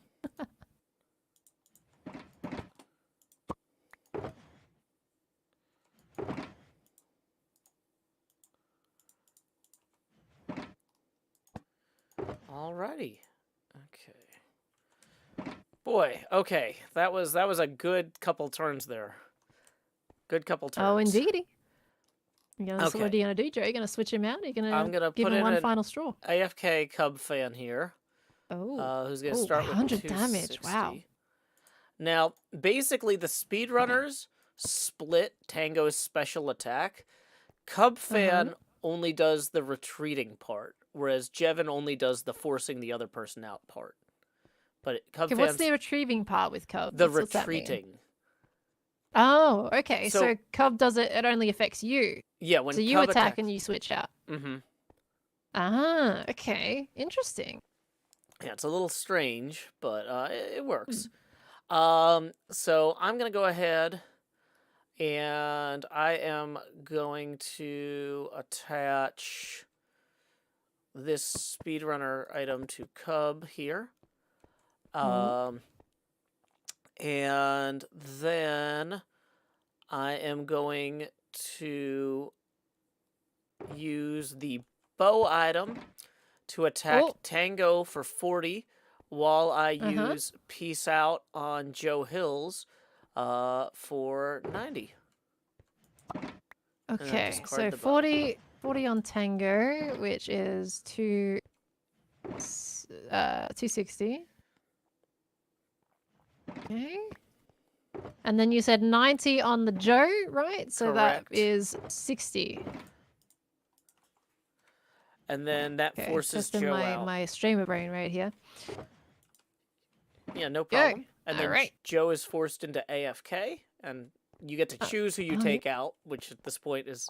Alrighty. Okay. Boy, okay. That was a good couple turns there. Good couple turns. Oh, indeedy. So Okay. what are you going to do, Joe? Are you going to switch him out? Are you I'm going to gonna give put him in one an final straw? AFK Cub fan here. Oh. Who's going to start with 100 damage. 260. Wow. Now, basically, the speedrunners split Tango's special attack. Cub fan only does the retreating part, whereas Jevin only does the forcing the other person out part. But Cub Okay, what's the retrieving part with Cub? the What's that mean? retreating. Oh, okay. So- So Cub does it, it only affects you. Yeah, when So you Cub attack attacks. and you switch out. Mm-hmm. Ah, okay. Interesting. Yeah, it's a little strange, but it works. Hmm. So I'm gonna go ahead and I am going to attach this speedrunner item to Cub here. And then I am going to use the bow item to attack Oh. Tango for 40, while I Uh-huh. use Peace Out on Joe Hills for 90. Okay, discard so the bow. 40 on Tango, which is 260. Okay. And then you said 90 on the Joe, right? So that Correct. is 60. And then that Okay, forces testing Joe my, out. my streamer brain right here. Yeah, no Go. problem. And then Alright. Joe is forced into AFK, and you get to choose who you oh, take out, which at this point is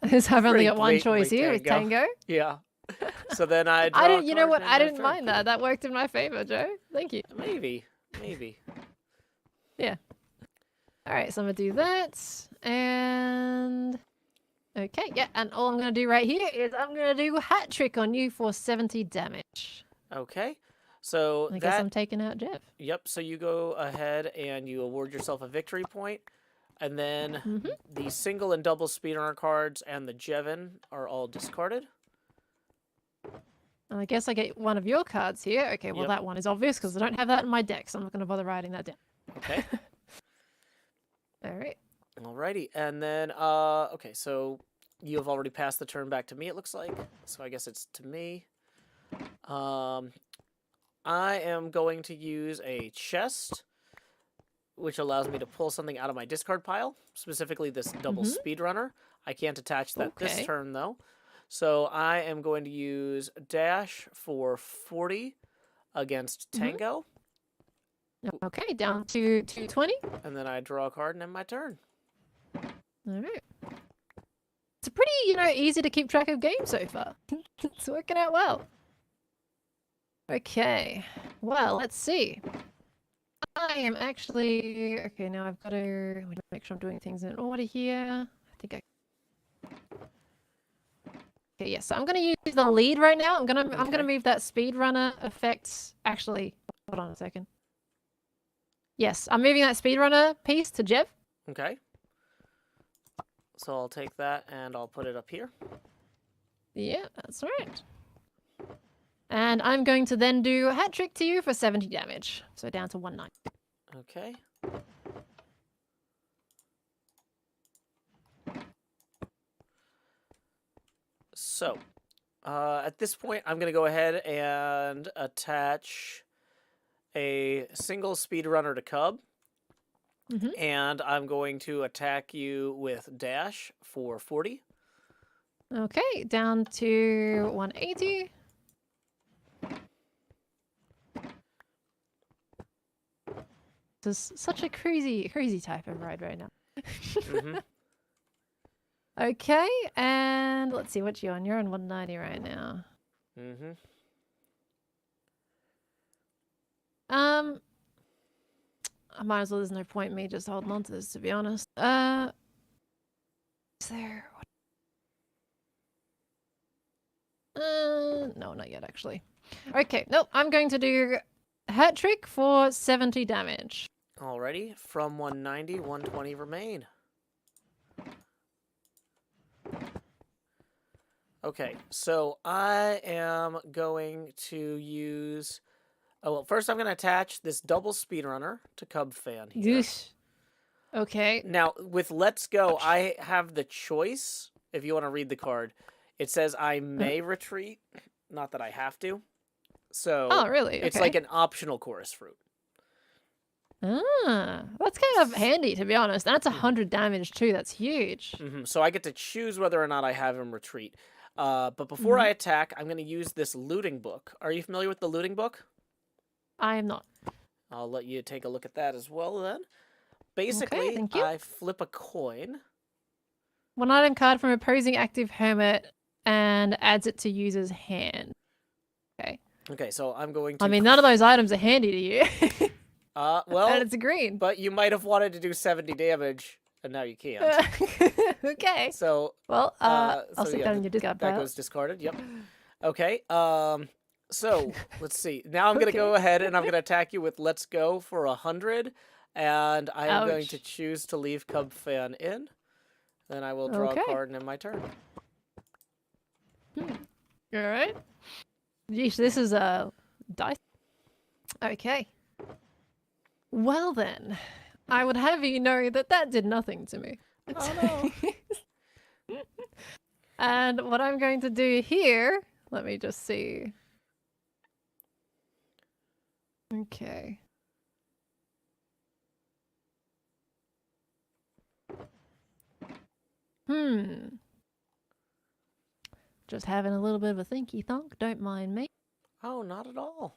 I've only pretty got one choice blatantly here with Tango. Yeah. So then I draw I a didn't, you know card what? and I my didn't turn. mind that. That worked in my favor, Joe. Thank you. Maybe. Yeah. All right, so I'm gonna do that, and okay, yeah, and all I'm gonna do right here is I'm gonna do a hat trick on you for 70 damage. Okay. So I guess that I'm taking out Jeff. Yep, so you go ahead and you award yourself a victory point, and then Mhm. the single and double speedrunner cards and the Jevin are all discarded. And I guess I get one of your cards here. Okay, well Yep. that one is obvious because I don't have that in my deck, so I'm not gonna bother writing that down. Okay. All right. Alrighty, and then okay, so you have already passed the turn back to me. It looks like, so I guess it's to me. I am going to use a chest, which allows me to pull something out of my discard pile, specifically this double speedrunner. I can't attach that this Okay. turn, though. So I am going to use Dash for 40 against Tango, Okay, down to 220. and then I draw a card and end my turn. All right. It's a pretty, easy to keep track of game so far. It's working out well. Okay. Well, let's see. I am actually okay. Now I've got to let me make sure I'm doing things in order here. I think Okay, yes. So I'm gonna use the lead right now. I'm gonna Okay. move that speedrunner effect. Actually, hold on a second. Yes, I'm moving that speedrunner piece to Jeff. Okay. So I'll take that and I'll put it up here. Yeah, that's right. And I'm going to then do a hat trick to you for 70 damage. So down to 190. Okay. So, at this point, I'm going to go ahead and attach a single speedrunner to Cub. And I'm going to attack you with Dash for 40. Okay, down to 180. This is such a crazy type of ride right now. Okay, and let's see what you're on. You're on 190 right now. I might as well. There's no point in me just holding on to this, to be honest. Is there? No, not yet, actually. Okay, nope. I'm going to do a hat trick for 70 damage. Alrighty, from 190, 120 remain. Okay, so I am going to use... Oh, well, first I'm going to attach this double speedrunner to Cub Fan here. Yeesh. Okay. Now, with Let's Go, I have the choice, if you want to read the card. It says I may retreat, not that I have to. So Oh, really? it's Okay. like an optional chorus fruit. Ah, that's kind of handy, to be honest. That's 100 damage too. That's huge. So I get to choose whether or not I have him retreat. But before I attack, I'm going to use this looting book. Are you familiar with the looting book? I am not. I'll let you take a look at that as well then. Basically, thank you. I flip a coin. One item card from opposing active hermit and adds it to user's hand. Okay. Okay, so I'm going to... I mean, none of those items are handy to you. well, and it's a green. but you might have wanted to do 70 damage, and now you can't. Okay. So, Well, I'll so stick yeah, that in your discard that pile. goes discarded. Yep. Okay. So let's see. Now I'm gonna go ahead and I'm gonna attack you with Let's Go for 100, and I am going to choose to leave Cub Fan in. Then I will draw a card and end my turn. All right. Yeesh, this is a dice. Okay. Well then, I would have you know that that did nothing to me. Oh no. And what I'm going to do here, let me just see. Okay. Just having a little bit of a thinky thonk, don't mind me. Oh, not at all.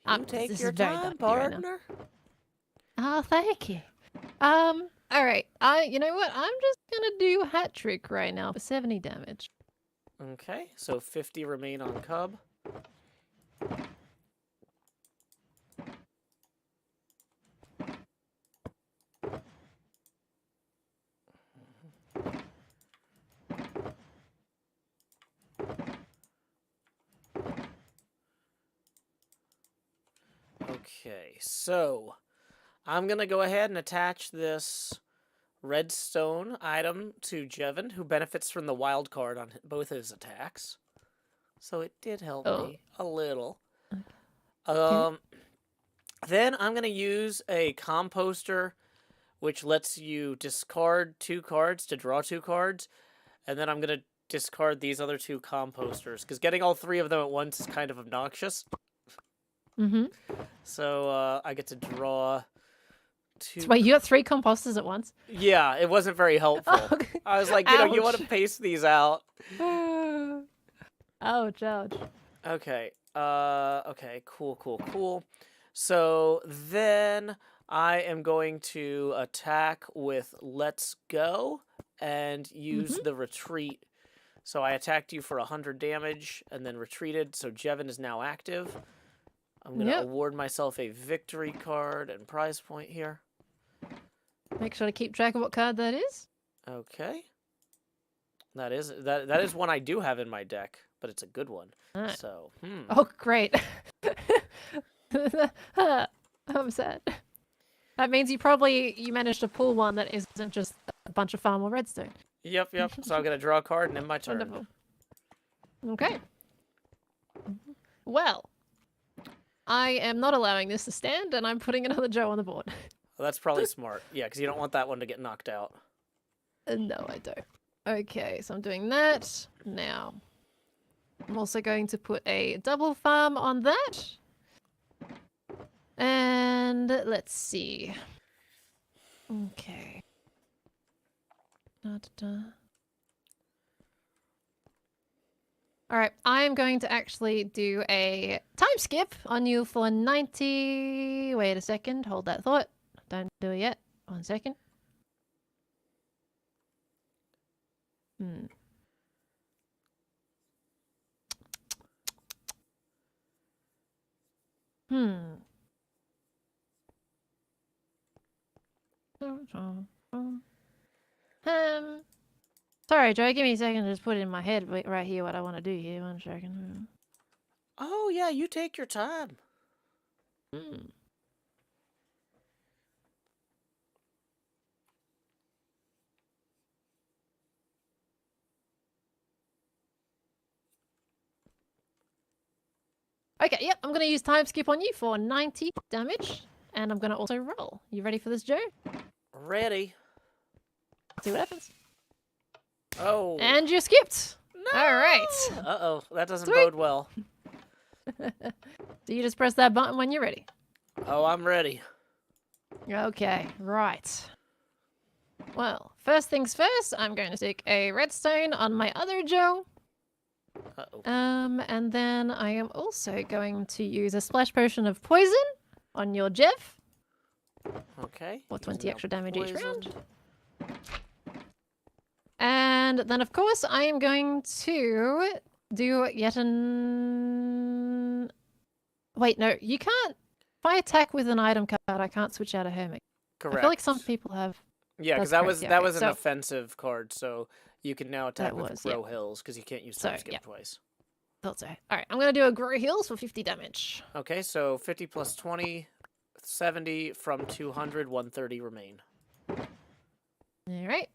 You take this your is very time, dicey right now. partner. Oh, thank you. All right. You know what? I'm just gonna do hat trick right now for 70 damage. Okay, so 50 remain on Cub. Okay, so I'm going to go ahead and attach this redstone item to Jevin, who benefits from the wild card on both his attacks. So it did help me a little. Then I'm going to use a composter, which lets you discard 2 cards to draw 2 cards. And then I'm going to discard these other 2 composters, because getting all 3 of them at once is kind of obnoxious. Mm-hmm. So I get to draw 2. So wait, you got 3 composters at once? Yeah, it wasn't very helpful. I was like, you want to Ouch. pace these out. Ouch, ouch. Okay. Okay, cool. So then I am going to attack with Let's Go and use the retreat. So I attacked you for 100 damage and then retreated, so Jevin is now active. I'm going to award myself a victory card and prize point here. Make sure to keep track of what card that is. Okay. That is one I do have in my deck, but it's a good one. Right. So, Oh, great. I'm sad. That means you managed to pull one that isn't just a bunch of farm or redstone. Yep. So I'm going to draw a card and end my turn. Wonderful. Okay. Well, I am not allowing this to stand, and I'm putting another Joe on the board. Well, that's probably smart. Yeah, because you don't want that one to get knocked out. No, I don't. Okay, so I'm doing that now. I'm also going to put a double farm on that. And let's see. Okay. Alright, I am going to actually do a time skip on you for 90... Wait a second, hold that thought. Don't do it yet. 1 second. Sorry, Joe, give me a second to just put it in my head right here what I want to do here. 1 second. Oh, yeah, you take your time. Okay, yep, I'm going to use time skip on you for 90 damage. And I'm going to also roll. You ready for this, Joe? Ready. See what happens. Oh. And you skipped. No! All right. Uh-oh, that doesn't Sweet. bode well. So you just press that button when you're ready. Oh, I'm ready. Okay, right. Well, first things first, I'm going to stick a redstone on my other Joe. Uh-oh. And then I am also going to use a splash potion of poison on your Jeff. Okay. For 20 Using extra damage each round. poison. And then, of course, I am going to do yet an... Wait, no, you can't... If I attack with an item card, I can't switch out a hermit. Correct. I feel like some people have... Yeah, because That's that correct, was yeah, an okay. offensive card, so you can now attack That with was, Grow Hills, because you can't use So, time skip yeah. twice. Thought so. Alright, I'm going to do a Grow Heals for 50 damage. Okay, so 50 plus 20, 70 from 200, 130 remain. Alright.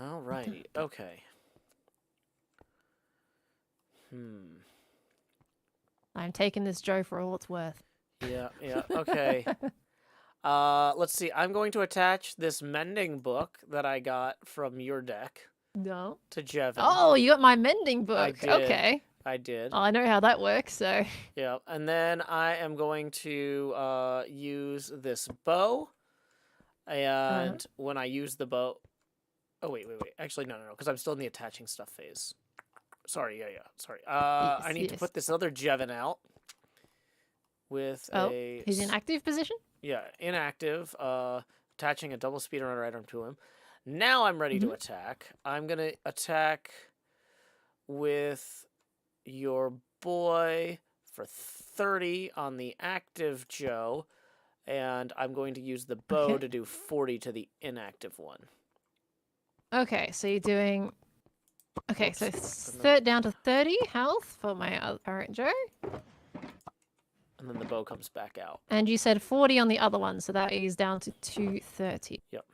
Alrighty. Okay. I'm taking this Joe for all it's worth. Yeah, okay. Let's see. I'm going to attach this mending book that I got from your deck No. to Jevin. Oh, you got my mending book. I did. Okay. I did. Oh, I know how that works, so. Yeah, and then I am going to use this bow. And when I use the bow... Oh, wait. Actually, no, because I'm still in the attaching stuff phase. Sorry, sorry. I need to put this other Jevin out with a... he's in active position? Yeah, inactive, attaching a double speedrunner item to him. Now I'm ready to attack. I'm going to attack with your boy for 30 on the active Joe, and I'm going to use the bow to do 40 to the inactive one. Okay, so you're doing... Okay, Oops. so down to 30 health for my current Joe. And then the bow comes back out. And you said 40 on the other one, so that is down to 230. Yep.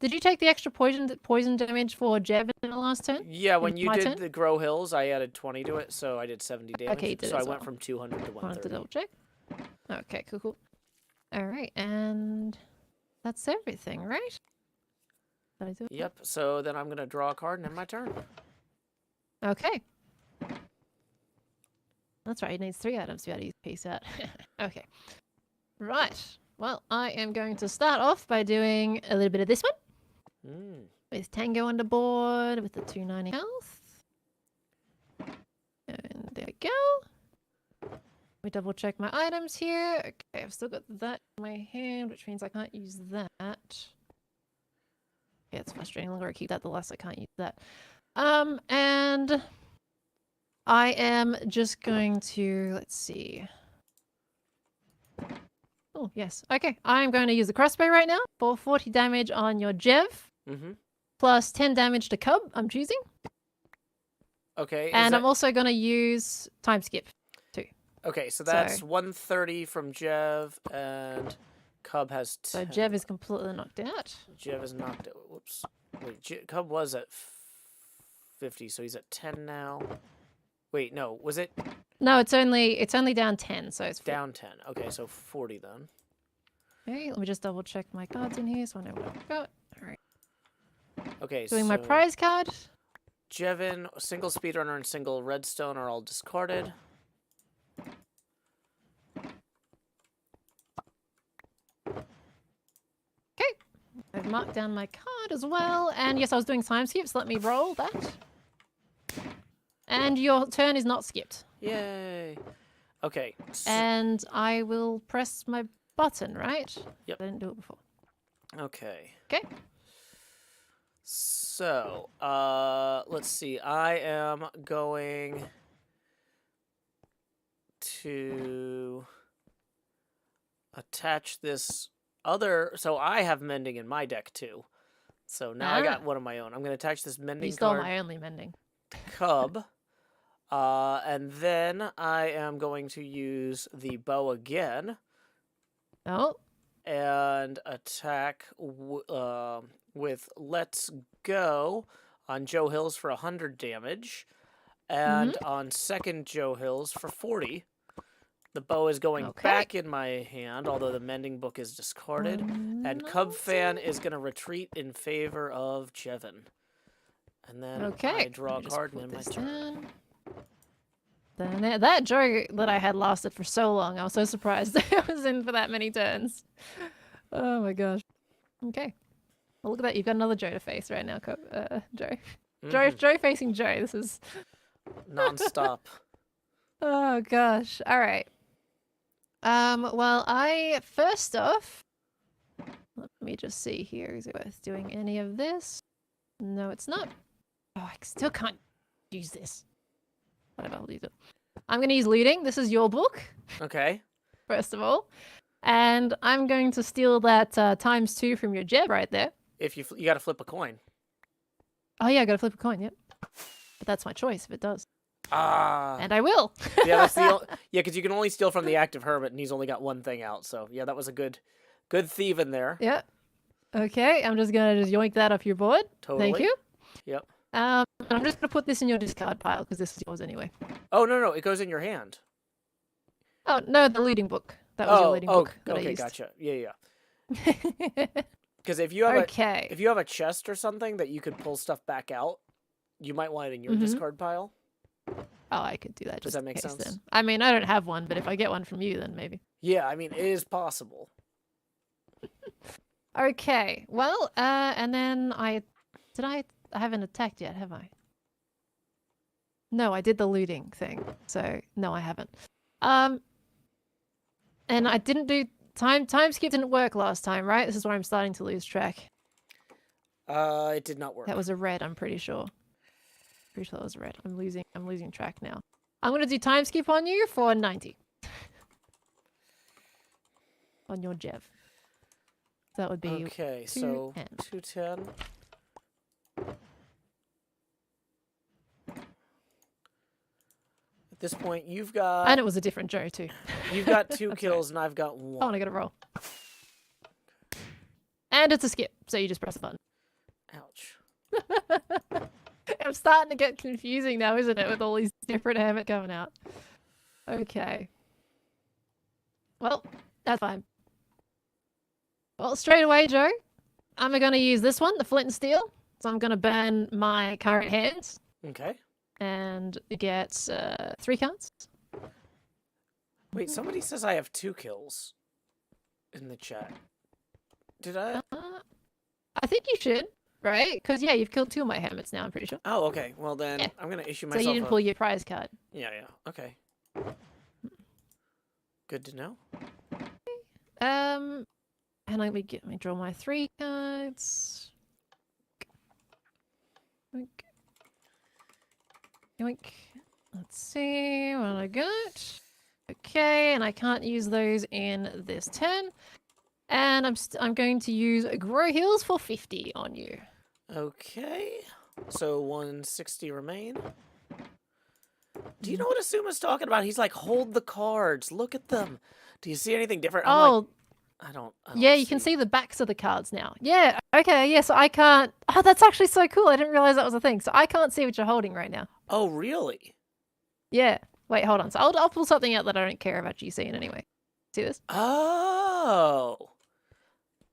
Did you take the extra poison damage for Jevin in the last turn? Yeah, when you my did turn? the Grow Hills, I added 20 to it, so I did 70 damage. Okay, you did so as I went well. from 200 to Wanted to 130. double check. Okay, cool. All right, and that's everything, right? Did I do it? Yep, so then I'm going to draw a card and end my turn. Okay. That's right, it needs 3 items to be able to use piece out. Okay. Right. Well, I am going to start off by doing a little bit of this one. With Tango on the board, with the 290 health. And there we go. Let me double check my items here. Okay, I've still got that in my hand, which means I can't use that. Yeah, it's frustrating. The longer I keep that, the less I can't use that. And I am just going to, let's see. Oh, yes. Okay, I'm going to use the crossbow right now for 40 damage on your Jev. Plus 10 damage to Cub, I'm choosing. Okay. And I'm also going to use time skip, too. Okay, so that's 130 from Jev, and Cub has 10. So Jev is completely knocked out. Jev is knocked out. Whoops. Wait, Cub was at 50, so he's at 10 now. Wait, no, was it? No, it's only down 10, so it's down 10. Okay, so 40 then. Okay, let me just double check my cards in here so I know what I've got. All right. Okay, Doing my prize card. Jevin, single speedrunner, and single redstone are all discarded. Okay, I've marked down my card as well, and yes, I was doing time skips. Let me roll that. And your turn is not skipped. Yay! Okay. And I will press my button, right? Yep. I didn't do it before. Okay. Okay. So, let's see. I am going to attach this other... So I have mending in my deck, too. So now I got one of my own. I'm going to attach this mending You stole card my only mending. to Cub. And then I am going to use the bow again. Oh. And attack with Let's Go on Joe Hills for 100 damage. And on second Joe Hills for 40. The bow is going back in my hand, although the mending book is discarded. And Cub Fan is going to retreat in favor of Jevin. And then I draw a card and end my turn. Then that Joe that I had lasted for so long. I was so surprised I was in for that many turns. Oh my gosh. Okay. Well, look at that. You've got another Joe to face right now, Joe. Joe facing Joe. This is... Non-stop. Oh gosh. All right. Well, first off, let me just see here. Is it worth doing any of this? No, it's not. Oh, I still can't use this. Whatever, I'll use it. I'm going to use looting. This is your book. Okay. First of all. And I'm going to steal that ×2 from your Jeb right there. If you got to flip a coin. Oh yeah, I got to flip a coin, yep. But that's my choice if it does. Ah. And I will. Yeah, that's the because you can only steal from the active hermit, and he's only got one thing out. So yeah, that was a good thief in there. Yeah. Okay, I'm just gonna yoink that off your board. Totally. Thank you. Yep. And I'm just gonna put this in your discard pile because this is yours anyway. Oh, no, it goes in your hand. Oh no, the looting book. That was your looting book that I okay, used. gotcha. Yeah. Because if you have Okay. if you have a chest or something that you could pull stuff back out, you might want it in your discard pile. Oh, I could do that. Does Just that make in case sense? Then. I mean, I don't have one, but if I get one from you, then maybe. Yeah, I mean, it is possible. Okay. Well, and then I haven't attacked yet, have I? No, I did the looting thing. So no, I haven't. And I didn't do time skip didn't work last time, right? This is where I'm starting to lose track. It did not work. That was a red, I'm pretty sure. Pretty sure that was red. I'm losing track now. I'm gonna do time skip on you for 90. On your Jev. That would be okay, so 210. 210. At this point, you've got And it was a different Joe too. you've got 2 kills and I've got 1. Oh, and I gotta roll. And it's a skip, so you just press the button. Ouch. I'm starting to get confusing now, isn't it, with all these different Hermit coming out. Okay. Well, that's fine. Well, straight away, Joe, I'm going to use this one, the flint and steel. So I'm going to burn my current hands Okay. and get 3 cards. Wait, somebody says I have 2 kills in the chat. Did I? I think you should, right? Because, yeah, you've killed 2 of my Hermits now, I'm pretty sure. Oh, okay. Well, then Yeah. I'm going to issue So myself you didn't a... pull your prize card. Yeah. Okay. Good to know. And let me draw my 3 cards. Yoink. Yoink. Let's see what I got. Okay, and I can't use those in this turn. And I'm going to use Grow Heals for 50 on you. Okay. So 160 remain. Do you know what Asuma's talking about? He's like, hold the cards. Look at them. Do you see anything different? I'm like, I don't yeah, you can see the backs of the cards now. Yeah, okay, yeah, so I can't... Oh, that's actually so cool. I didn't realize that was a thing. So I can't see what you're holding right now. Oh, really? Yeah. Wait, hold on. So I'll pull something out that I don't care about you seeing anyway. See this? Oh.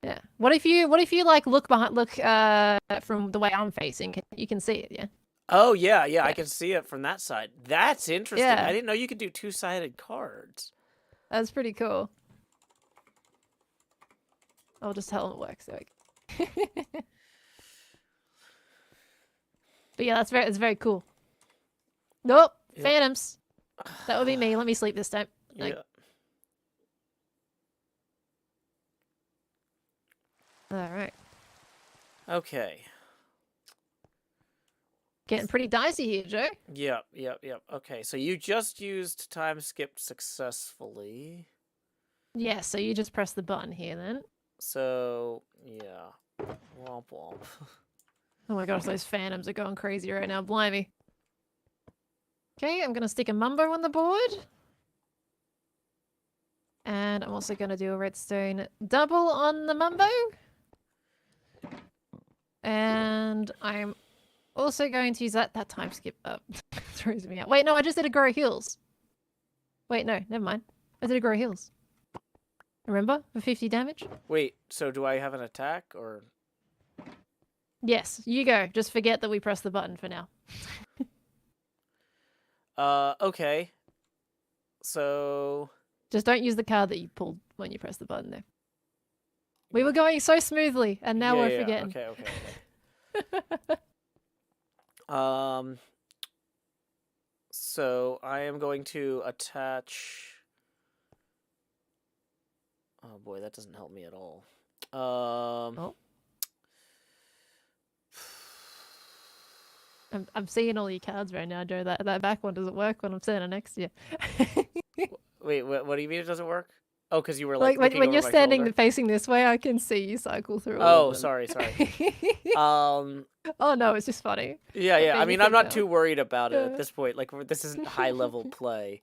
Yeah. What if you like look from the way I'm facing? You can see it, yeah. Oh, yeah, I can see it from that side. That's interesting. Yeah. I didn't know you could do 2-sided cards. That's pretty cool. I'll just tell them it works. But yeah, it's very cool. Nope, Yep. Phantoms. That would be me. Let me sleep this time. Like, Yeah. all right. Okay. Getting pretty dicey here, Joe. Yep. Okay, so you just used time skip successfully. Yeah, so you just press the button here then. So, yeah. Womp womp. Oh my gosh, those Phantoms are going crazy right now. Blimey. Okay, I'm going to stick a Mumbo on the board. And I'm also going to do a redstone double on the Mumbo. And I'm also going to use that time skip up. Throws me out. Wait, no, I just did a Grow Heals. Wait, no, never mind. I did a Grow Heals. Remember? For 50 damage? Wait, so do I have an attack or... Yes, you go. Just forget that we pressed the button for now. Okay. So... Just don't use the card that you pulled when you pressed the button there. We were going so smoothly, and now we're forgetting. Okay. So I am going to attach... Oh boy, that doesn't help me at all. Oh. I'm seeing all your cards right now, Joe. That back one doesn't work when I'm standing next to you. Wait, what do you mean it doesn't work? Oh, because you were Like looking when over you're my standing shoulder? facing this way, I can see you cycle through all Oh, of them. sorry. Oh no, it's just funny. Yeah. being I a mean, I'm not female. too worried about it Yeah. at this point. Like, this isn't high level play.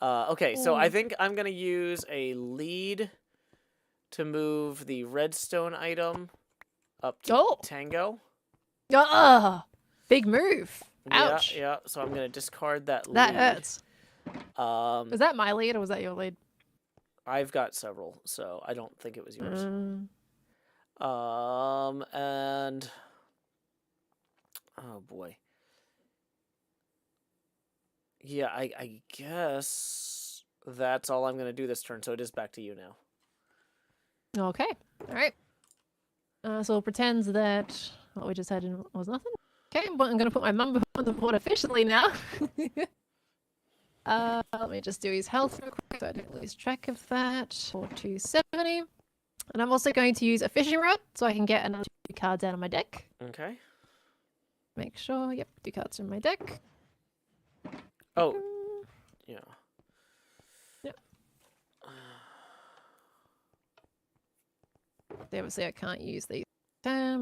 Okay, so I think I'm gonna use a lead to move the redstone item up to Oh. Tango. Big move. Ouch. Yeah. So I'm gonna discard that lead. That hurts. Um, Was that my lead or was that your lead? I've got several, so I don't think it was yours. Mm. And oh boy. Yeah, I guess that's all I'm gonna do this turn. So it is back to you now. Okay. All right. So it pretends that what we just had was nothing. Okay, but I'm going to put my mum on the board officially now. Let me just do his health real quick so I don't lose track of that. 4270. And I'm also going to use a fishing rod so I can get another 2 cards out of my deck. Okay. Make sure, yep, 2 cards in my deck. Oh, yeah. Yep. Obviously, I can't use these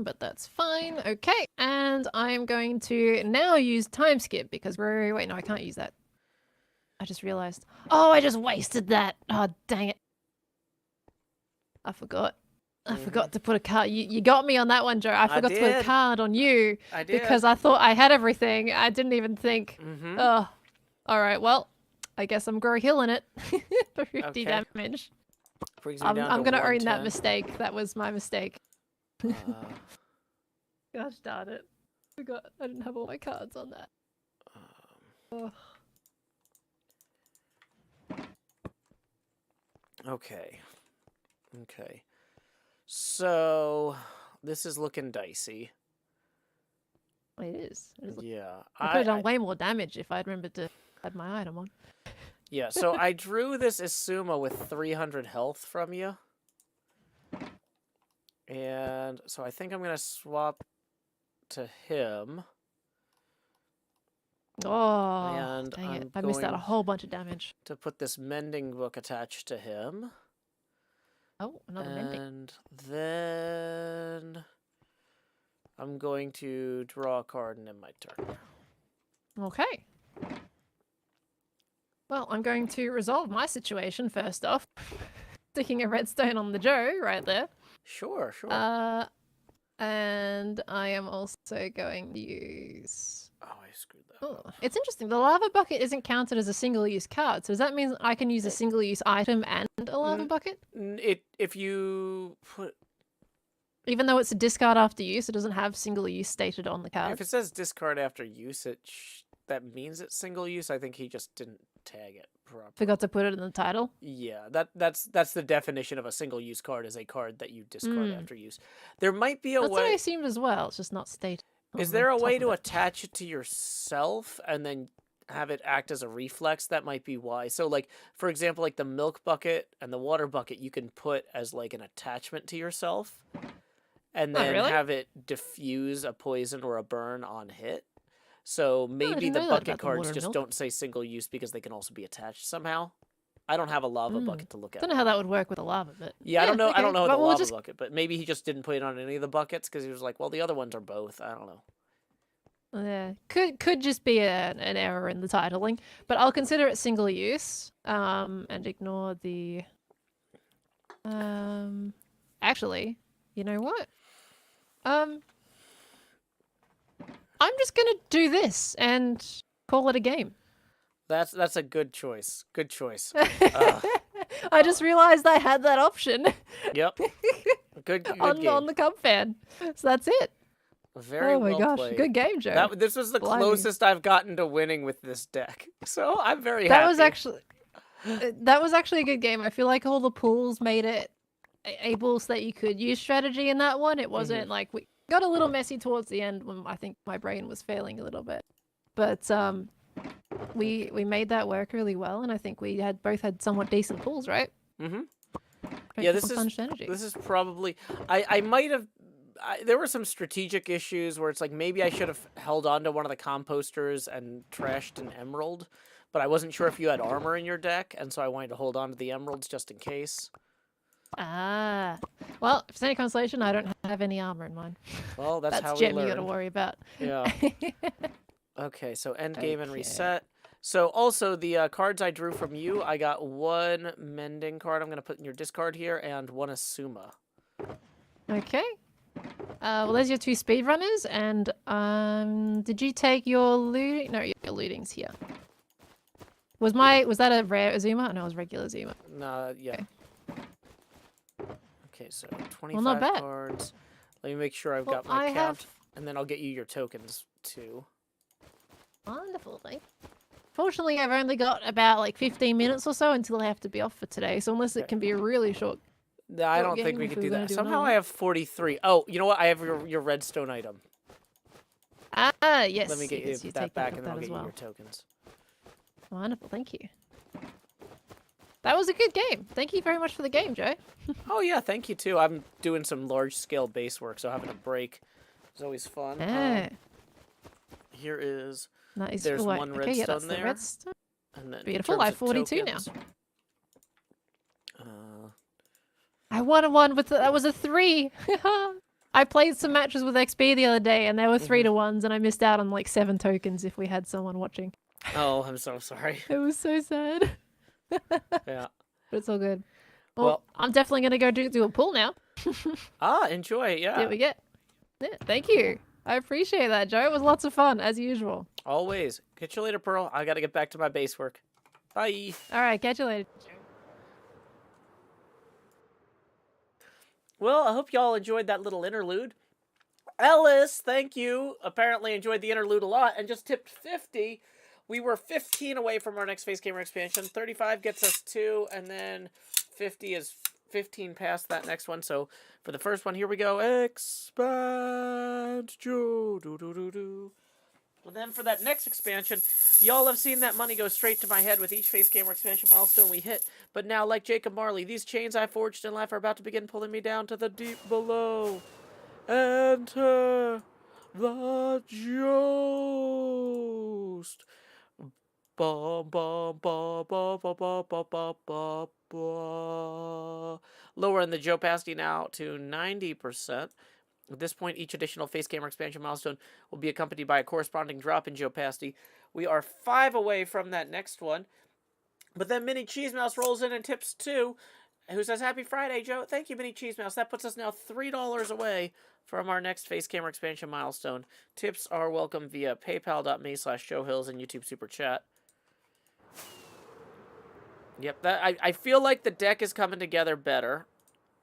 but that's fine. Okay, and I'm going to now use time skip because wait, no, I can't use that. I just realized. Oh, I just wasted that. Oh, dang it. I forgot. I forgot to put a card. You got me on that one, Joe. I forgot to put a card on you. I did. Because I thought I had everything. I didn't even think. Oh, all right. Well, I guess I'm Grow Hill in it for 50 damage. I'm going to own that mistake. That was my mistake. Gosh darn it. Forgot I didn't have all my cards on that. Oh. Okay. So this is looking dicey. It is. Yeah. I could have done way more damage if I'd remembered to add my item on. Yeah, so I drew this Isuma with 300 health from you. And so I think I'm going to swap to him. Oh, and dang it. I missed out a whole bunch of damage. To put this mending book attached to him. Oh, another mending. And then I'm going to draw a card and end my turn. Okay. Well, I'm going to resolve my situation first off. Sticking a redstone on the Joe right there. Sure. And I am also going to use... Oh, I screwed that up. It's interesting. The lava bucket isn't counted as a single-use card. So does that mean I can use a single-use item and a lava bucket? If you put... Even though it's a discard after use, it doesn't have single-use stated on the card. If it says discard after use, that means it's single-use. I think he just didn't tag it properly. Forgot to put it in the title? Yeah, that's the definition of a single-use card, is a card that you discard after use. There might be a way... That's what I assumed as well. It's just not stated. Is there a way to attach it to yourself and then have it act as a reflex? That might be why. So, like, for example, like the milk bucket and the water bucket, you can put as, like, an attachment to yourself and then have it diffuse a poison or a burn on hit. So maybe the bucket cards just don't say single use because they can also be attached somehow. I don't have a lava bucket to look at. I don't know how that would work with a lava, but yeah, I don't know. Okay. I don't know the lava bucket, but maybe he just didn't put it on any of the buckets because he was like, well, the other ones are both. I don't know. Yeah, could just be an error in the titling, but I'll consider it single use. And ignore the. Actually, you know what? I'm just gonna do this and call it a game. That's a good choice. Good choice. I just realized I had that option. Yep. Good game. On the Cub fan. So that's it. Very well gosh, played. good game, Joe. This was the closest I've gotten to winning with this deck. So I'm very happy. That was actually a good game. I feel like all the pools made it able so that you could use strategy in that one. It wasn't like we got a little messy towards the end when I think my brain was failing a little bit. But we made that work really well, and I think we both had somewhat decent pools, right? Mm-hmm. Yeah, this is probably I might have. There were some strategic issues where it's like maybe I should have held on to one of the composters and trashed an emerald, but I wasn't sure if you had armor in your deck, and so I wanted to hold on to the emeralds just in case. Ah, well, if it's any consolation, I don't have any armor in mine. Well, that's how we gem learn. You got to worry about. Yeah. Okay, so end game and reset. So also the cards I drew from you, I got one mending card I'm going to put in your discard here and one Asuma. Okay. Well, there's your 2 speedrunners, and did you take your looting? No, your looting's here. Was that a rare Azuma? No, it was regular Azuma. No, yeah. Okay. Okay, so Well, 25 not bad. cards. Let me make sure I've Well, got my I count, have. and then I'll get you your tokens too. Wonderful, thank you. Fortunately, I've only got about like 15 minutes or so until I have to be off for today. So unless it Okay. can be a really short. No, I don't think game we if could we do were gonna that. do Somehow another I one. have 43. Oh, you know what? I have your redstone item. Yes. Let me get you yes, you that take back, of and then that I'll as get you well. your tokens. Wonderful, thank you. That was a good game. Thank you very much for the game, Joe. Oh yeah, thank you too. I'm doing some large scale base work, so having a break is always fun. Ah, Here is nice. there's Oh, wait, one okay, yeah, that's redstone the there, redstone. and then in Beautiful. terms I have of 42 now. tokens, I won one with that was a 3. I played some matches with XP the other day, and there were 3 to 1s, and I missed out on like 7 tokens if we had someone watching. oh, I'm so sorry. It was so sad. Yeah. But it's all good. Well- Well, I'm definitely gonna go do a pull now. Enjoy. See Yeah. what we get. Yeah, thank you. I appreciate that, Joe. It was lots of fun as usual. Always. Catch you later, Pearl. I gotta get back to my base work. Bye. All right, catch you later. Well, I hope y'all enjoyed that little interlude. Ellis, thank you. Apparently enjoyed the interlude a lot and just tipped 50. We were 15 away from our next Face Gamer expansion. 35 gets us 2, and then 50 is 15 past that next one. So for the first one, here we go. Expand Joe. Do. Well, then for that next expansion, y'all have seen that money go straight to my head with each Face Gamer expansion milestone we hit. But now, like Jacob Marley, these chains I forged in life are about to begin pulling me down to the deep below. Enter the Joust. Ba ba ba ba ba ba ba ba ba ba. Lowering the Joe Pasty now to 90%. At this point, each additional Face Gamer expansion milestone will be accompanied by a corresponding drop in Joe Pasty. We are 5 away from that next one. But then Mini Cheese Mouse rolls in and tips 2, who says, Happy Friday, Joe. Thank you, Mini Cheese Mouse. That puts us now $3 away from our next Face Camera expansion milestone. Tips are welcome via paypal.me/JoeHills and YouTube Super Chat. Yep, I feel like the deck is coming together better.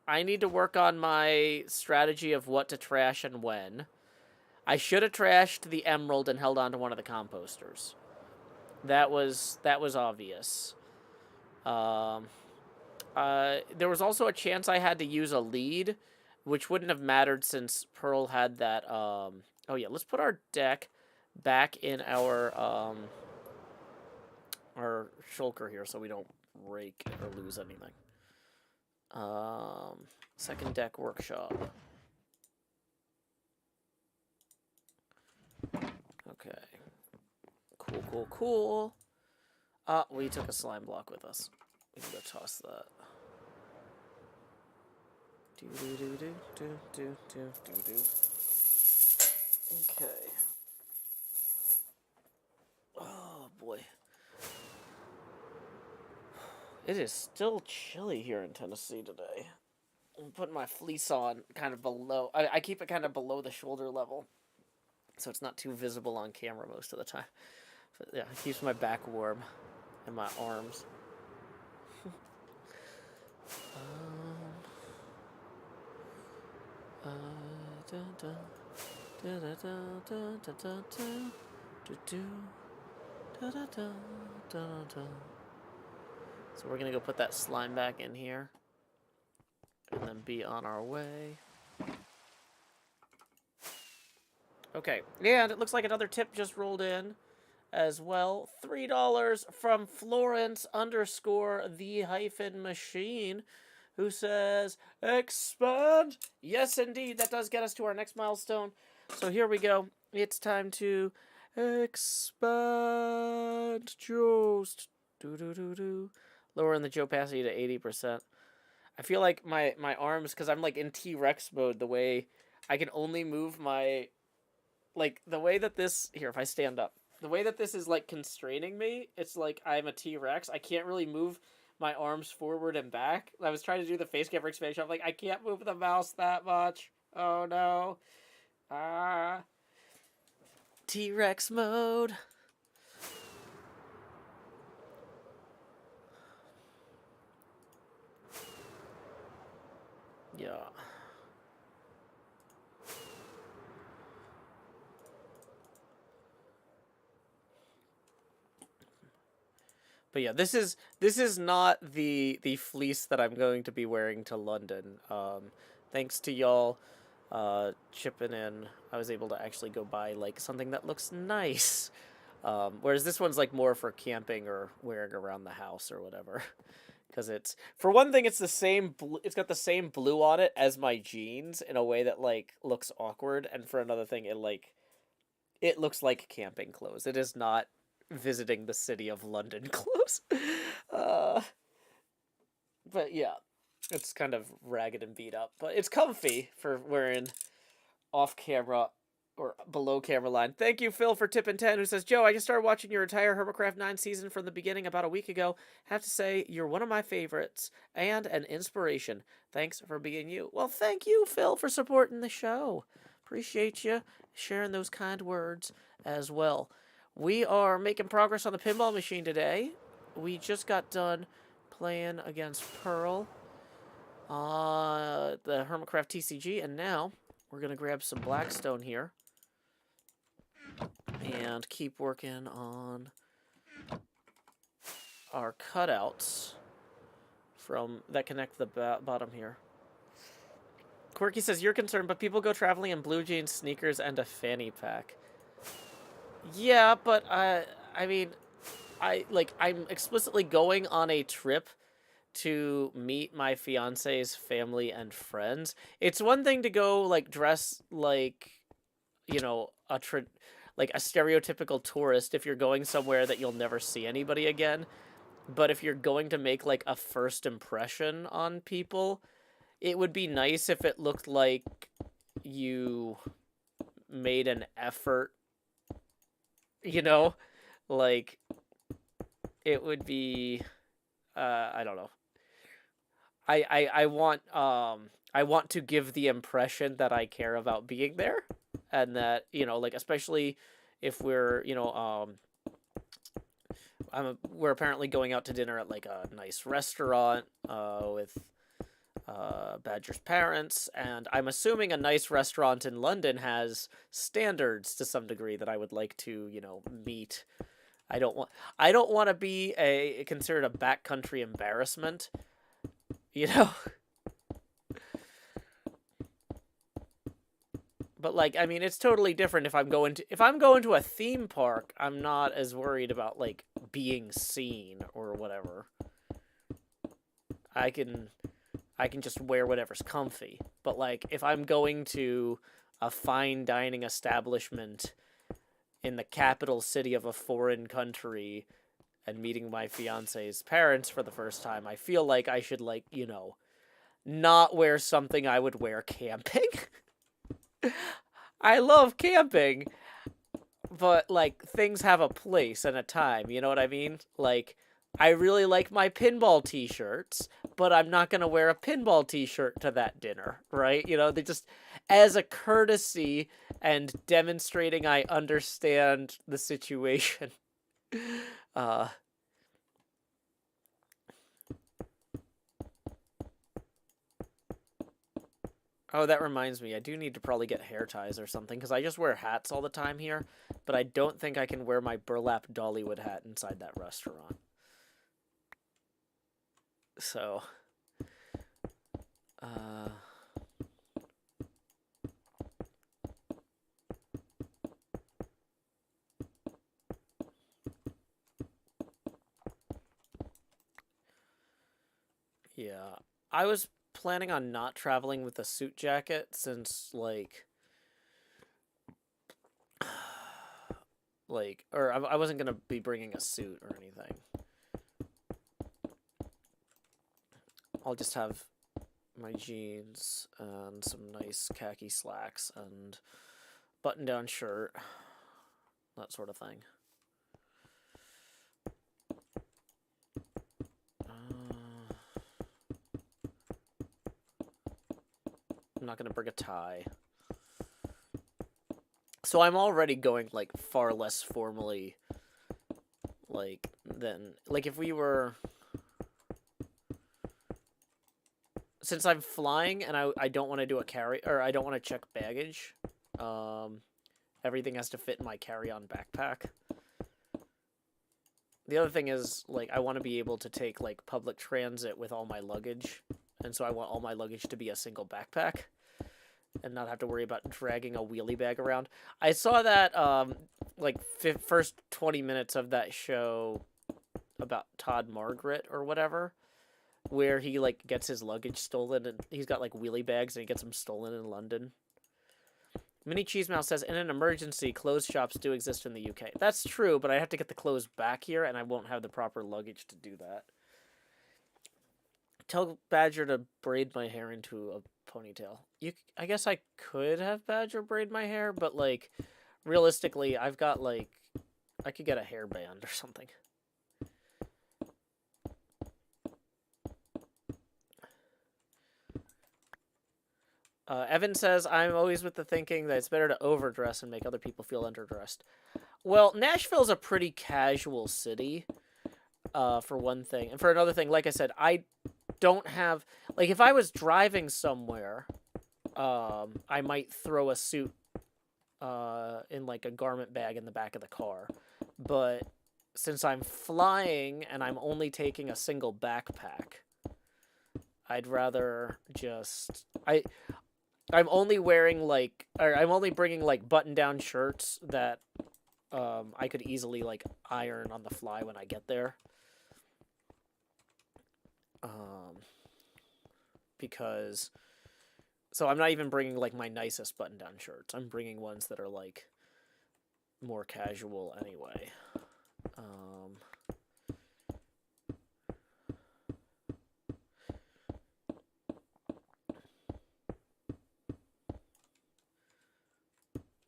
I need to work on my strategy of what to trash and when. I should have trashed the Emerald and held on to one of the composters. That was obvious. There was also a chance I had to use a lead, which wouldn't have mattered since Pearl had that. Oh yeah, let's put our deck back in our shulker here so we don't break or lose anything. Second deck workshop. Okay. Cool. We took a slime block with us. We can go toss that. Do. Okay. Oh boy. It is still chilly here in Tennessee today. I'm putting my fleece on kind of below. I keep it kind of below the shoulder level, so it's not too visible on camera most of the time. But yeah, it keeps my back warm and my arms. So we're gonna go put that slime back in here and then be on our way. Okay, and it looks like another tip just rolled in as well. $3 from Florence_the-machine, who says, expand. Yes, indeed, that does get us to our next milestone. So here we go. It's time to expand Joust. Lowering the Joe Pasty to 80%. I feel like my arms, because I'm like in T-Rex mode, the way I can only move my, like the way that this, here, if I stand up, the way that this is like constraining me, it's like I'm a T-Rex. I can't really move my arms forward and back. I was trying to do the face camera expansion. I'm like, I can't move the mouse that much. Oh no. Ah. T-Rex mode. Yeah. But yeah, this is not the fleece that I'm going to be wearing to London. Thanks to y'all chipping in, I was able to actually go buy like something that looks nice. Whereas this one's like more for camping or wearing around the house or whatever. Because it's, for one thing, it's the same. It's got the same blue on it as my jeans in a way that like looks awkward. And for another thing, it looks like camping clothes. It is not visiting the city of London clothes. Uh, but yeah, it's kind of ragged and beat up, but it's comfy for wearing off camera or below camera line. Thank you, Phil, for tipping 10, who says, Joe, I just started watching your entire HermitCraft 9 season from the beginning about a week ago. Have to say, you're one of my favorites and an inspiration. Thanks for being you. Well, thank you, Phil, for supporting the show. Appreciate you sharing those kind words as well. We are making progress on the pinball machine today. We just got done playing against Pearl, the HermitCraft TCG, and now we're going to grab some Blackstone here and keep working on our cutouts from that connect the bottom here. Quirky says, you're concerned, but people go traveling in blue jeans, sneakers, and a fanny pack. Yeah, but I mean, I'm explicitly going on a trip to meet my fiance's family and friends. It's one thing to go like dress like, like a stereotypical tourist if you're going somewhere that you'll never see anybody again. But if you're going to make like a first impression on people, it would be nice if it looked like you made an effort, like it would be I don't know. I want to give the impression that I care about being there, and that, like, especially if we're, we're apparently going out to dinner at like a nice restaurant with Badger's parents, and I'm assuming a nice restaurant in London has standards to some degree that I would like to, meet. I don't want to be considered a backcountry embarrassment, But like, I mean, it's totally different if I'm going to a theme park. I'm not as worried about like being seen or whatever. I can just wear whatever's comfy. But like, if I'm going to a fine dining establishment in the capital city of a foreign country and meeting my fiance's parents for the first time, I feel like I should, like, not wear something I would wear camping. I love camping, but like, things have a place and a time, you know what I mean? Like, I really like my pinball t-shirts, but I'm not going to wear a pinball t-shirt to that dinner, right? They just, as a courtesy and demonstrating I understand the situation. Oh, that reminds me. I do need to probably get hair ties or something, because I just wear hats all the time here, but I don't think I can wear my burlap Dollywood hat inside that restaurant. So, yeah. I was planning on not traveling with a suit jacket since, like, or I wasn't going to be bringing a suit or anything. I'll just have my jeans and some nice khaki slacks and button-down shirt, that sort of thing. I'm not going to bring a tie. So I'm already going, like, far less formally, like, than... Like, if we were... Since I'm flying and I don't want to do a carry... Or I don't want to check baggage, everything has to fit in my carry-on backpack. The other thing is, like, I want to be able to take, like, public transit with all my luggage. And so I want all my luggage to be a single backpack. And not have to worry about dragging a wheelie bag around. I saw that, like, first 20 minutes of that show about Todd Margaret or whatever, where he, like, gets his luggage stolen, and he's got, like, wheelie bags, and he gets them stolen in London. Mini Cheese Mouse says, in an emergency, clothes shops do exist in the UK. That's true, but I have to get the clothes back here, and I won't have the proper luggage to do that. Tell Badger to braid my hair into a ponytail. I guess I could have Badger braid my hair, but, like, realistically, I've got, like, I could get a hairband or something. Evan says, I'm always with the thinking that it's better to overdress and make other people feel underdressed. Well, Nashville's a pretty casual city, for one thing. And for another thing, like I said, I don't have... Like, if I was driving somewhere, I might throw a suit in, like, a garment bag in the back of the car. But since I'm flying and I'm only taking a single backpack, I'd rather just... I'm only wearing, like... Or I'm only bringing, like, button-down shirts that I could easily, like, iron on the fly when I get there. Because... So I'm not even bringing, like, my nicest button-down shirts. I'm bringing ones that are, like, more casual anyway.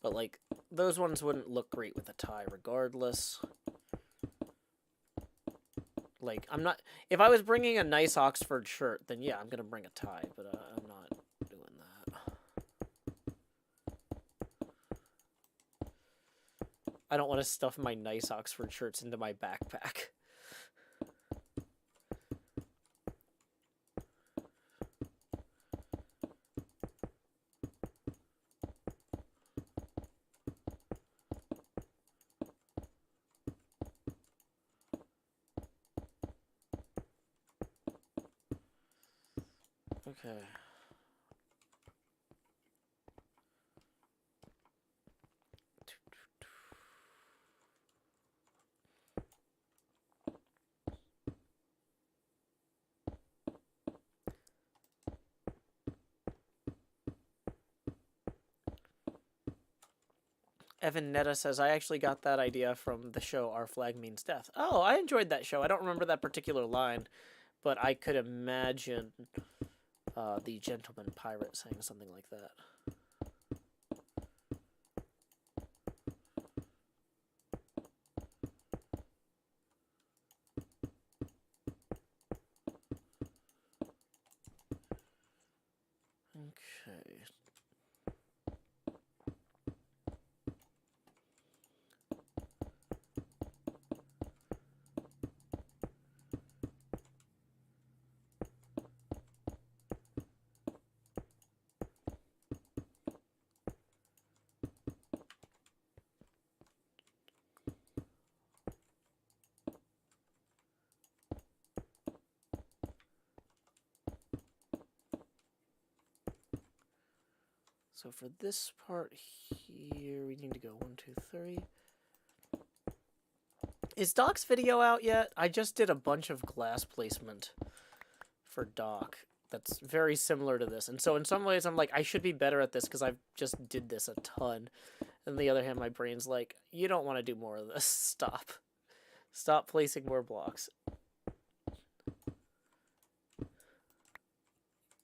But, like, those ones wouldn't look great with a tie regardless. Like, I'm not... If I was bringing a nice Oxford shirt, then yeah, I'm gonna bring a tie, but I'm not doing that. I don't want to stuff my nice Oxford shirts into my backpack. Okay. Evan Netta says, I actually got that idea from the show Our Flag Means Death. Oh, I enjoyed that show. I don't remember that particular line, but I could imagine the gentleman pirate saying something like that. Okay. So for this part here, we need to go 1, 2, 3. Is Doc's video out yet? I just did a bunch of glass placement for Doc that's very similar to this. And so in some ways, I'm like, I should be better at this because I've just did this a ton. And on the other hand, my brain's like, you don't want to do more of this. Stop. Stop placing more blocks.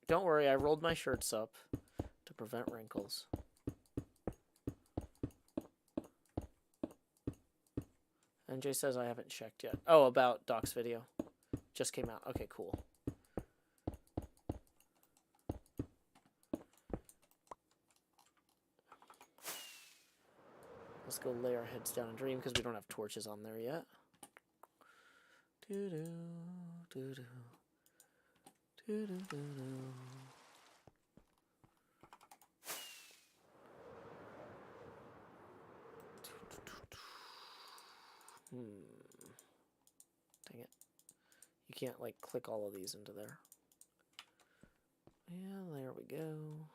Don't worry, I rolled my shirts up to prevent wrinkles. NJ says I haven't checked yet. Oh, about Doc's video. Just came out. Okay, cool. Let's go lay our heads down and dream because we don't have torches on there yet. Doo-doo, doo-doo, doo-doo-doo-doo. Dang it. You can't, like, click all of these into there. Yeah, there we go.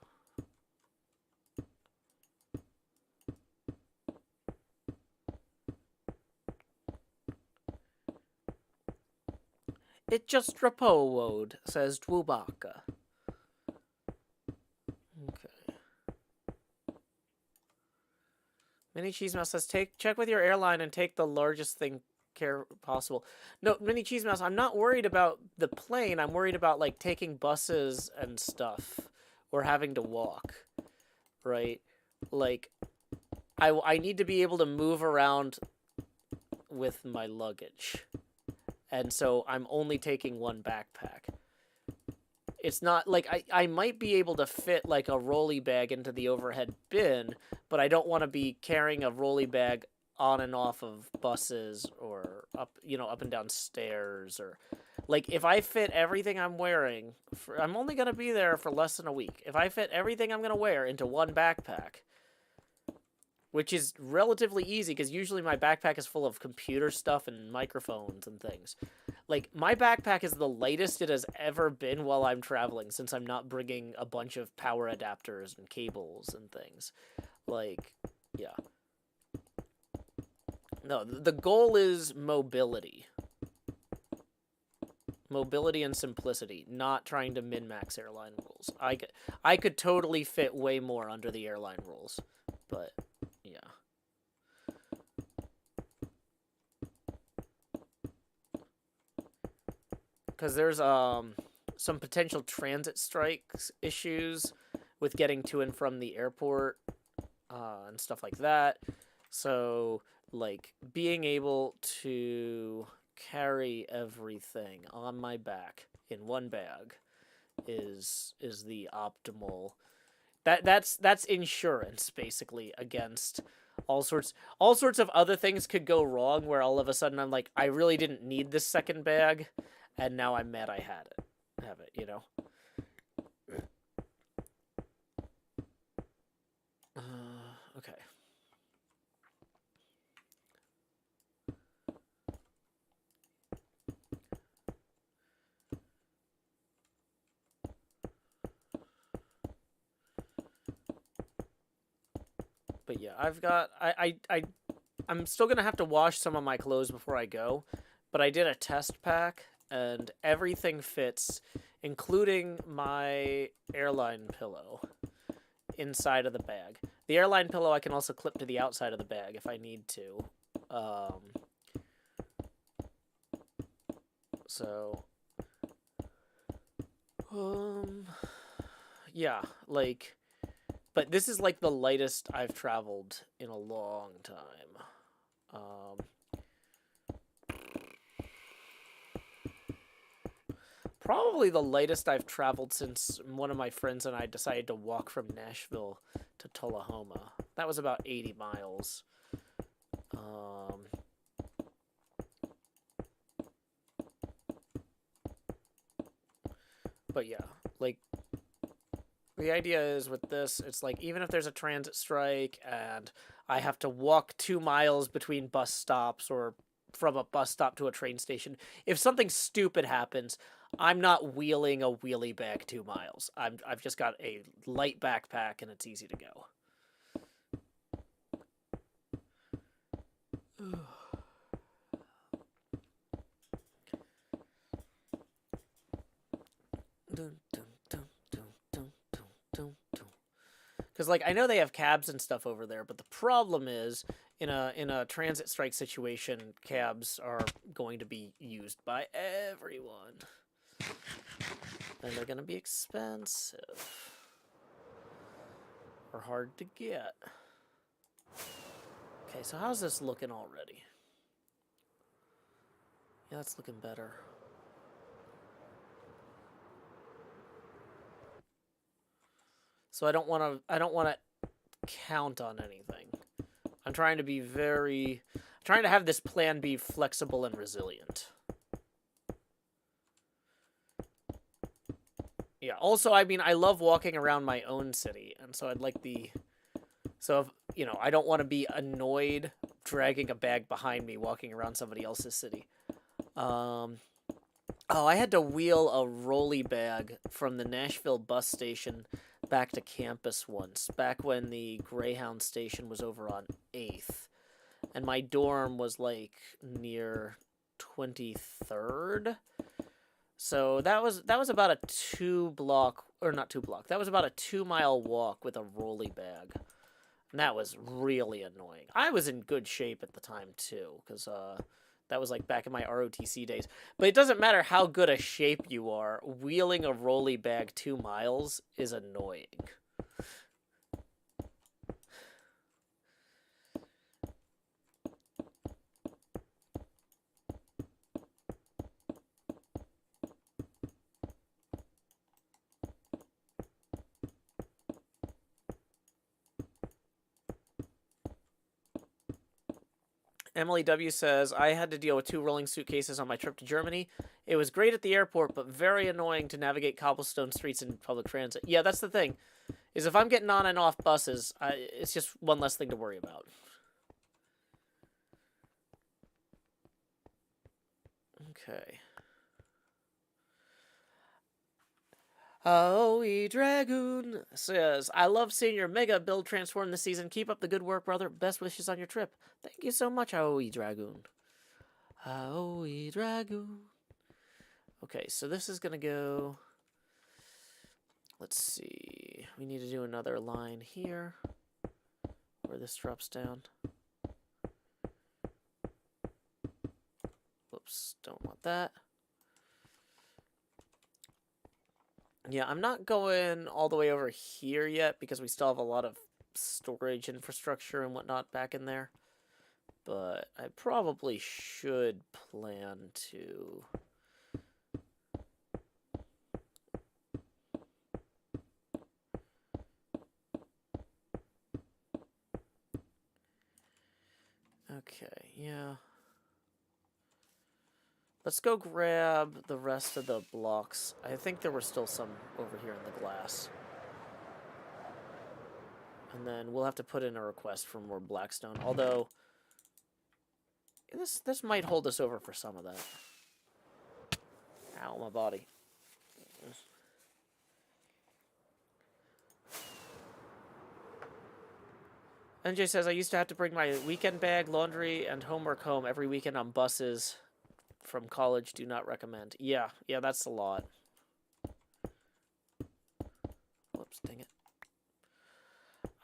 It just repoed, says Dwubaka. Okay. Mini Cheese Mouse says, check with your airline and take the largest thing care possible. No, Mini Cheese Mouse, I'm not worried about the plane. I'm worried about, like, taking buses and stuff. Or having to walk. Right? Like, I need to be able to move around with my luggage. And so I'm only taking one backpack. It's not like I might be able to fit like a rolly bag into the overhead bin, but I don't want to be carrying a rolly bag on and off of buses or up and down stairs, or like if I fit everything I'm wearing, I'm only going to be there for less than a week. If I fit everything I'm going to wear into one backpack, which is relatively easy because usually my backpack is full of computer stuff and microphones and things. Like, my backpack is the lightest it has ever been while I'm traveling, since I'm not bringing a bunch of power adapters and cables and things. Like, yeah. No, the goal is mobility. Mobility and simplicity, not trying to min-max airline rules. I could totally fit way more under the airline rules, but... yeah. Because there's some potential transit strikes issues with getting to and from the airport and stuff like that. So, like, being able to carry everything on my back in one bag is the optimal. That's insurance basically against all sorts of other things could go wrong, where all of a sudden I'm like, I really didn't need this second bag, and now I'm mad I have it, you know. Okay. But yeah, I'm still gonna have to wash some of my clothes before I go, but I did a test pack and everything fits, including my airline pillow inside of the bag. The airline pillow I can also clip to the outside of the bag if I need to. Yeah, like, but this is like the lightest I've traveled in a long time. Probably the lightest I've traveled since one of my friends and I decided to walk from Nashville to Tullahoma. That was about 80 miles. But yeah, like, the idea is with this, it's like, even if there's a transit strike and I have to walk 2 miles between bus stops or from a bus stop to a train station, if something stupid happens, I'm not wheeling a wheelie bag 2 miles. I've just got a light backpack and it's easy to go. Because, like, I know they have cabs and stuff over there, but the problem is, in a transit strike situation, cabs are going to be used by everyone. And they're going to be expensive. Or hard to get. Okay, so how's this looking already? Yeah, that's looking better. So I don't want to count on anything. I'm trying to be trying to have this plan be flexible and resilient. Yeah, also, I mean, I love walking around my own city, and so I'd like so, if, you know, I don't want to be annoyed dragging a bag behind me walking around somebody else's city. Oh, I had to wheel a rolly bag from the Nashville bus station back to campus once, back when the Greyhound station was over on 8th. And my dorm was, like, near 23rd. So that was about a 2-block, or not 2-block, that was about a 2-mile walk with a rolly bag. And that was really annoying. I was in good shape at the time, too, because that was like back in my ROTC days. But it doesn't matter how good a shape you are, wheeling a rolly bag 2 miles is annoying. Emily W. says, I had to deal with 2 rolling suitcases on my trip to Germany. It was great at the airport, but very annoying to navigate cobblestone streets in public transit. Yeah, that's the thing, is if I'm getting on and off buses, it's just one less thing to worry about. Okay. Aoi Dragoon says, I love seeing your mega build transform this season. Keep up the good work, brother. Best wishes on your trip. Thank you so much, Aoi Dragoon. Aoi Dragoon. Okay, so this is going to go... Let's see. We need to do another line here where this drops down. Whoops, don't want that. Yeah, I'm not going all the way over here yet because we still have a lot of storage infrastructure and whatnot back in there. But I probably should plan to... Okay, yeah. Let's go grab the rest of the blocks. I think there were still some over here in the glass. And then we'll have to put in a request for more blackstone. Although, this might hold us over for some of that. Ow, my body. NJ says, I used to have to bring my weekend bag, laundry, and homework home every weekend on buses from college. Do not recommend. Yeah, that's a lot. Whoops, dang it.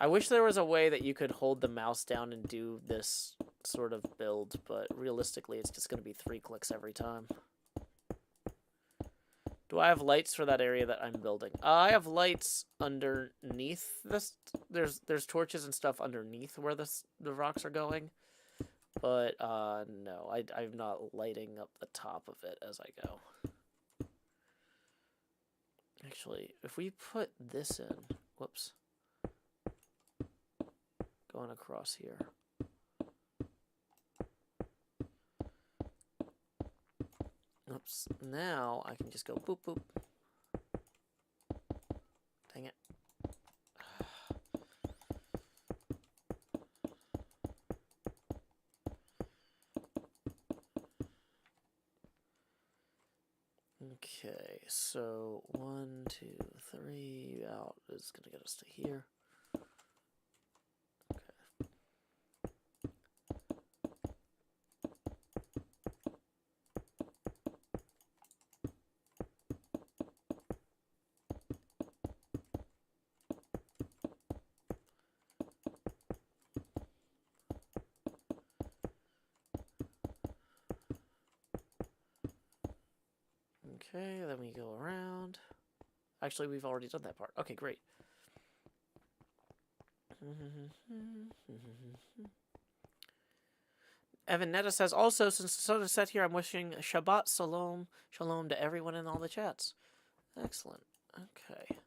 I wish there was a way that you could hold the mouse down and do this sort of build, but realistically it's just going to be 3 clicks every time. Do I have lights for that area that I'm building? I have lights underneath this. There's torches and stuff underneath where the rocks are going. But, no, I'm not lighting up the top of it as I go. Actually, if we put this in... Whoops. Going across here. Oops. Now I can just go boop, boop. Dang it. Okay, so 1, 2, 3 out is going to get us to here. Okay, then we go around. Actually, we've already done that part. Okay, great. Evan Netta says, also, since the sun is set here, I'm wishing Shabbat Shalom to everyone in all the chats. Excellent. Okay.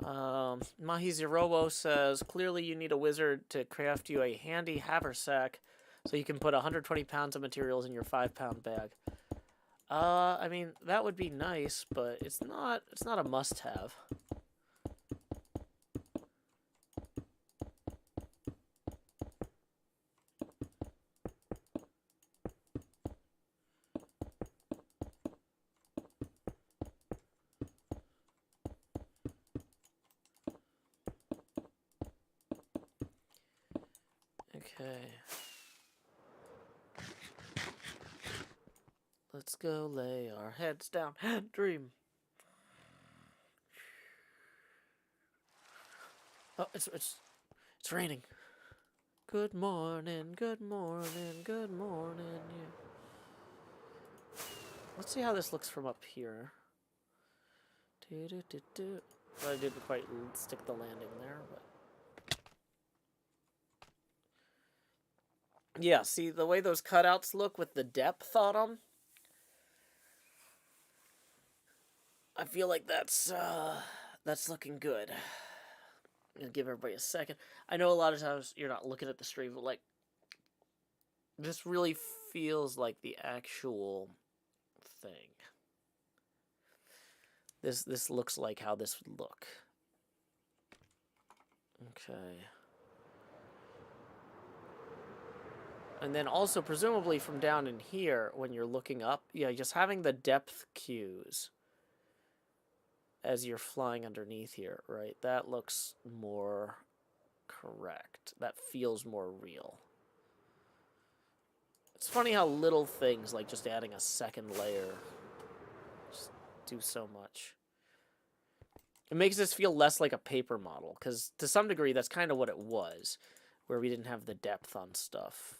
Mahizirowo says, clearly you need a wizard to craft you a handy haversack so you can put 120 pounds of materials in your 5-pound bag. I mean, that would be nice, but it's not a must-have. Okay. Let's go lay our heads down and dream. Oh, it's raining. Good morning, good morning, good morning. Yeah. Let's see how this looks from up here. Well, I didn't quite stick the landing there, but yeah. See the way those cutouts look with the depth on them. I feel like that's looking good. I'm gonna give everybody a second. I know a lot of times you're not looking at the stream, but like this really feels like the actual thing. This looks like how this would look. Okay. And then also presumably from down in here when you're looking up, yeah, just having the depth cues as you're flying underneath here, right? That looks more correct. That feels more real. It's funny how little things, like just adding a second layer, just do so much. It makes this feel less like a paper model, because to some degree that's kind of what it was, where we didn't have the depth on stuff.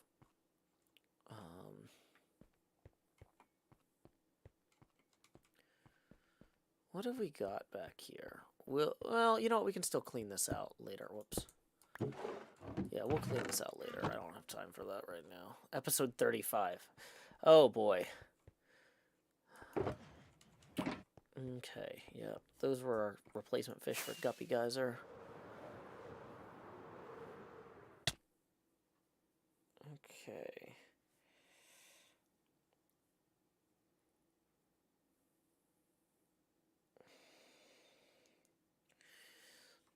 What have we got back here? Well, you know what? We can still clean this out later. Whoops. Yeah, we'll clean this out later. I don't have time for that right now. Episode 35. Oh, boy. Okay, yeah. Those were our replacement fish for Guppy Geyser. Okay.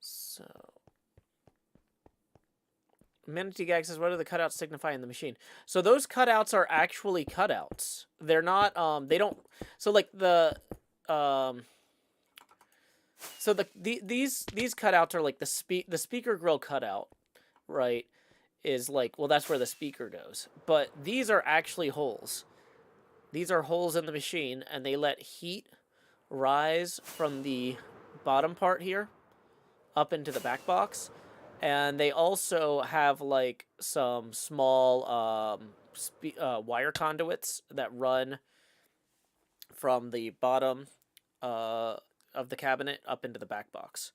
So, Manatee Gag says, what do the cutouts signify in the machine? So those cutouts are actually cutouts. They're not, they don't, so like the, so these cutouts are like the speaker grill cutout, right, is like, well, that's where the speaker goes. But these are actually holes. These are holes in the machine, and they let heat rise from the bottom part here up into the back box. And they also have like some small wire conduits that run from the bottom of the cabinet up into the back box.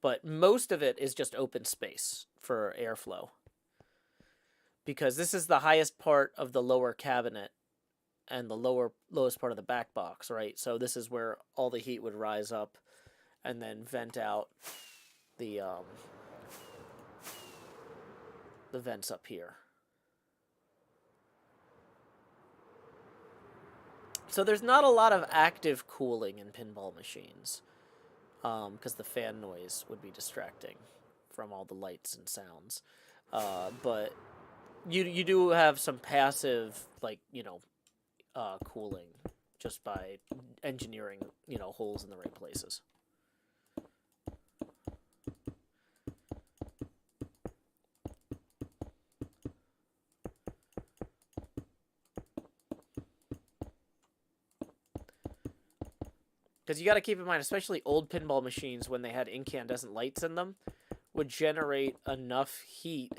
But most of it is just open space for airflow, because this is the highest part of the lower cabinet and the lowest part of the back box, right? So this is where all the heat would rise up and then vent out the vents up here. So there's not a lot of active cooling in pinball machines, because the fan noise would be distracting from all the lights and sounds. But you do have some passive, like, cooling just by engineering, holes in the right places. Because you got to keep in mind, especially old pinball machines, when they had incandescent lights in them, would generate enough heat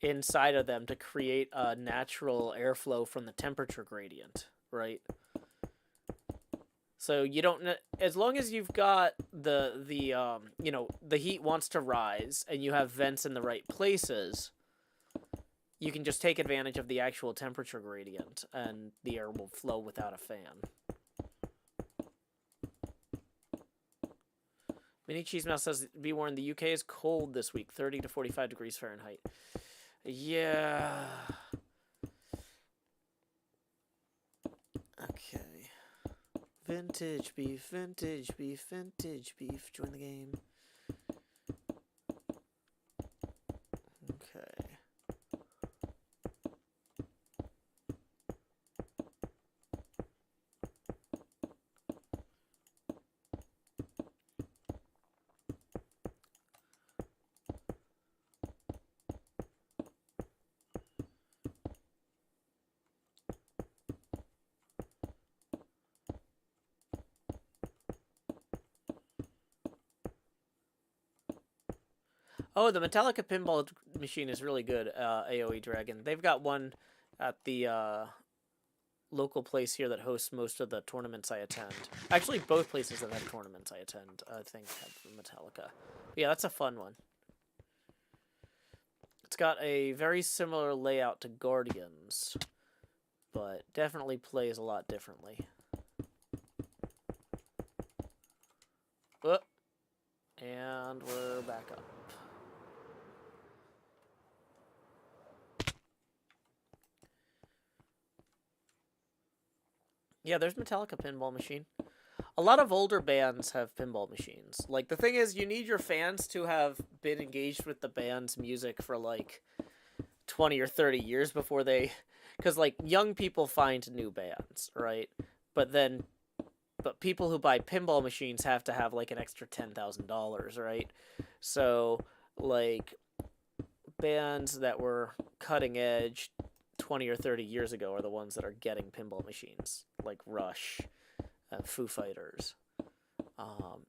inside of them to create a natural airflow from the temperature gradient, right? So you don't, as long as you've got the heat wants to rise and you have vents in the right places, you can just take advantage of the actual temperature gradient and the air will flow without a fan. Mini Cheese Mouse says be warned, the UK is cold this week, 30 to 45 degrees Fahrenheit. Yeah. Okay. Vintage beef, vintage beef, vintage beef. Join the game. Okay. Oh, the Metallica pinball machine is really good, AoE Dragon. They've got one at the local place here that hosts most of the tournaments I attend. Actually, both places that have tournaments I attend, I think, have Metallica. But yeah, that's a fun one. It's got a very similar layout to Guardians, but definitely plays a lot differently. Oh, and we're back up. Yeah, there's Metallica pinball machine. A lot of older bands have pinball machines. Like, the thing is, you need your fans to have been engaged with the band's music for, like, 20 or 30 years before they... Because, like, young people find new bands, right? But people who buy pinball machines have to have, like, an extra $10,000, right? So, like, bands that were cutting edge 20 or 30 years ago are the ones that are getting pinball machines, like Rush and Foo Fighters.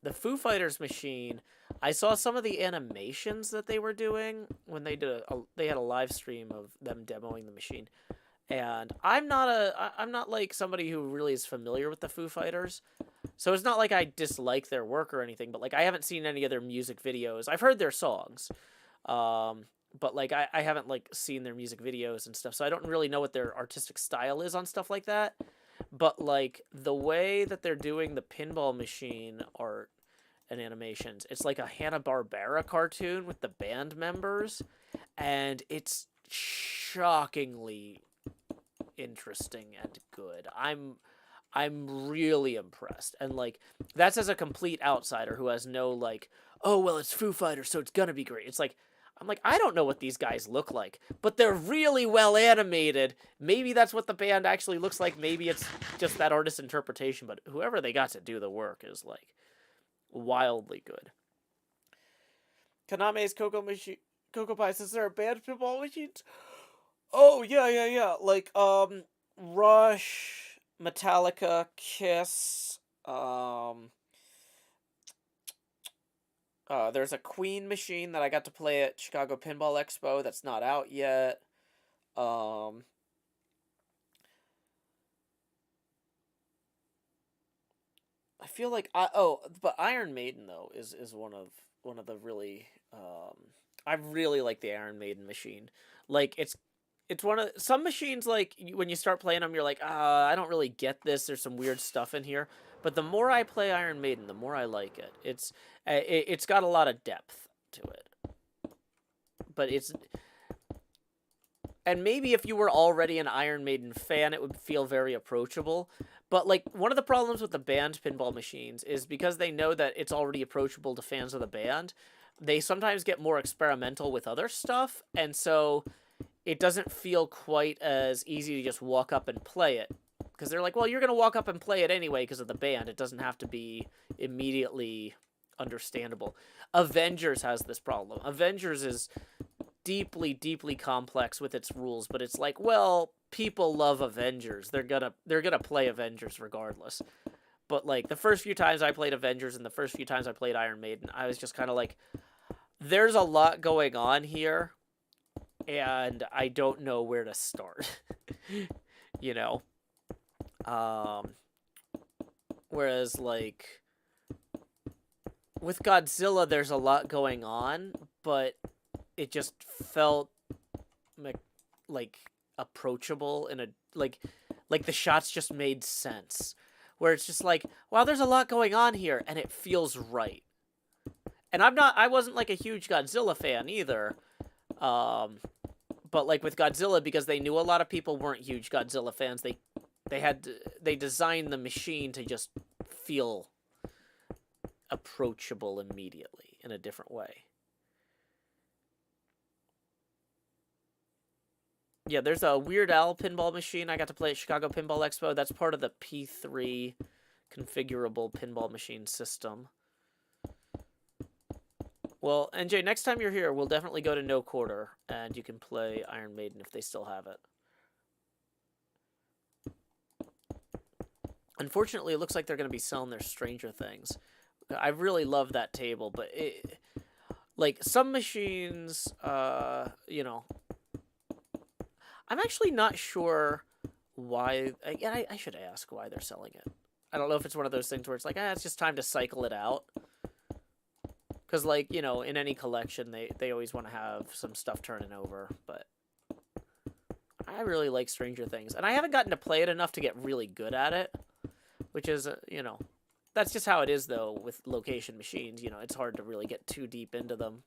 The Foo Fighters machine, I saw some of the animations that they were doing when they did they had a live stream of them demoing the machine. And I'm not like somebody who really is familiar with the Foo Fighters. So it's not like I dislike their work or anything, but like I haven't seen any of their music videos. I've heard their songs. But like I haven't like seen their music videos and stuff, so I don't really know what their artistic style is on stuff like that. But like the way that they're doing the pinball machine art and animations, it's like a Hanna-Barbera cartoon with the band members, and it's shockingly interesting and good. I'm really impressed, and like that's as a complete outsider who has no like, oh well, it's Foo Fighters, so it's gonna be great. It's like I'm like, I don't know what these guys look like, but they're really well animated. Maybe that's what the band actually looks like. Maybe it's just that artist's interpretation, but whoever they got to do the work is like wildly good. Kaname's Cocoa Pie says there are band pinball machines. Oh yeah. Like Rush, Metallica, Kiss, there's a Queen machine that I got to play at Chicago Pinball Expo that's not out yet. I feel like but Iron Maiden though is one of the really I really like the Iron Maiden machine. Like it's one of some machines like when you start playing them you're like, I don't really get this. There's some weird stuff in here. But the more I play Iron Maiden, the more I like it. It's got a lot of depth to it. But and maybe if you were already an Iron Maiden fan, it would feel very approachable. But like one of the problems with the band pinball machines is because they know that it's already approachable to fans of the band, they sometimes get more experimental with other stuff, and so it doesn't feel quite as easy to just walk up and play it. Because they're like, well, you're going to walk up and play it anyway because of the band. It doesn't have to be immediately understandable. Avengers has this problem. Avengers is deeply, deeply complex with its rules, but it's like, well, people love Avengers. They're gonna play Avengers regardless. But like the first few times I played Avengers and the first few times I played Iron Maiden, I was just kind of like, there's a lot going on here, and I don't know where to start. You know? Whereas like with Godzilla there's a lot going on, but it just felt like approachable in a like the shots just made sense. Where it's just like, wow, there's a lot going on here and it feels right. And I wasn't like a huge Godzilla fan either. But like with Godzilla, because they knew a lot of people weren't huge Godzilla fans, they designed the machine to just feel approachable immediately in a different way. Yeah, there's a Weird Al pinball machine I got to play at Chicago Pinball Expo. That's part of the P3 configurable pinball machine system. Well, NJ, next time you're here, we'll definitely go to No Quarter, and you can play Iron Maiden if they still have it. Unfortunately, it looks like they're going to be selling their Stranger Things. I really love that table, but like some machines, you know, I'm actually not sure why. I should ask why they're selling it. I don't know if it's one of those things where it's like, it's just time to cycle it out. Because, like, you know, in any collection, they always want to have some stuff turning over. But I really like Stranger Things. And I haven't gotten to play it enough to get really good at it. Which is, you know, that's just how it is, though, with location machines. You know, it's hard to really get too deep into them.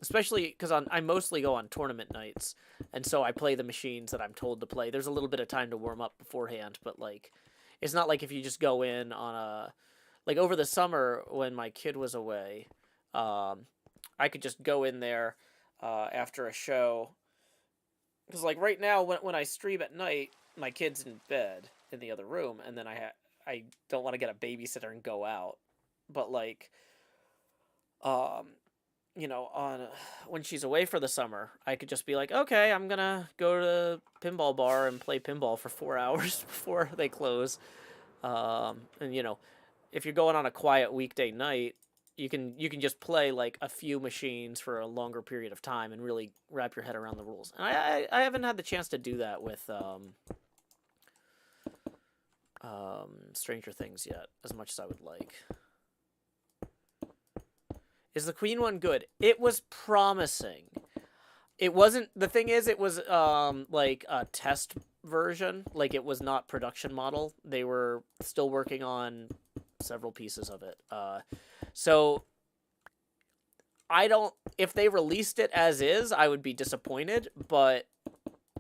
Especially because I mostly go on tournament nights. And so I play the machines that I'm told to play. There's a little bit of time to warm up beforehand. But, like, it's not like if you just go in on a... Like, over the summer, when my kid was away, I could just go in there after a show. Because, like, right now, when I stream at night, my kid's in bed in the other room, and then I don't want to get a babysitter and go out. But, like, you know, when she's away for the summer, I could just be like, okay, I'm going to go to the pinball bar and play pinball for 4 hours before they close. And, you know... If you're going on a quiet weekday night, you can just play like a few machines for a longer period of time and really wrap your head around the rules. And I haven't had the chance to do that with Stranger Things yet, as much as I would like. Is the Queen one good? It was promising. It wasn't. The thing is, it was like a test version. Like, it was not production model. They were still working on several pieces of it. So I don't... If they released it as is, I would be disappointed. But,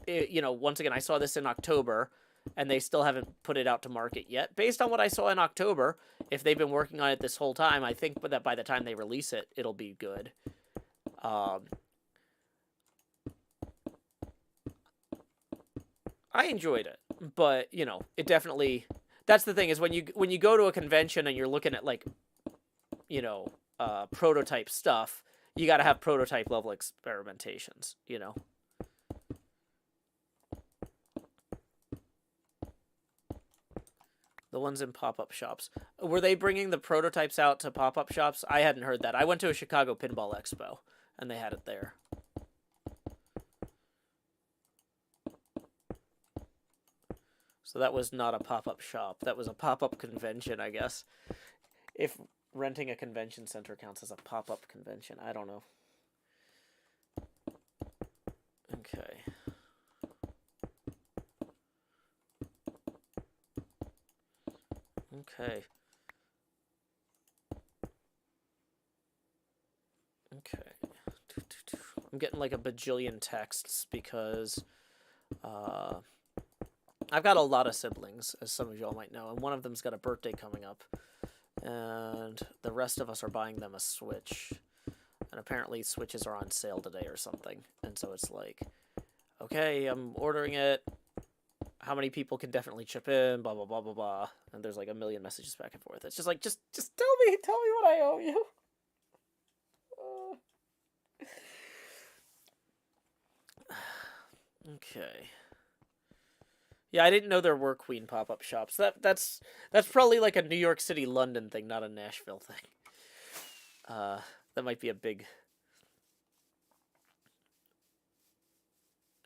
you know, once again, I saw this in October, and they still haven't put it out to market yet. Based on what I saw in October, if they've been working on it this whole time, I think that by the time they release it, it'll be good. I enjoyed it, but, you know, it definitely... That's the thing, is when you go to a convention and you're looking at, like, you know, prototype stuff, you got to have prototype level experimentations, you know. The ones in pop-up shops. Were they bringing the prototypes out to pop-up shops? I hadn't heard that. I went to a Chicago Pinball Expo, and they had it there. So that was not a pop-up shop. That was a pop-up convention, I guess. If renting a convention center counts as a pop-up convention. I don't know. Okay. Okay. Okay. I'm getting like a bajillion texts because... I've got a lot of siblings, as some of y'all might know, and one of them's got a birthday coming up. And the rest of us are buying them a Switch. And apparently Switches are on sale today or something. And so it's like, okay, I'm ordering it. How many people can definitely chip in? Blah, blah, blah, blah, blah. And there's like a million messages back and forth. It's just like, just tell me what I owe you. Okay. Yeah, I didn't know there were Queen pop-up shops. That's probably like a New York City, London thing, not a Nashville thing. That might be a big...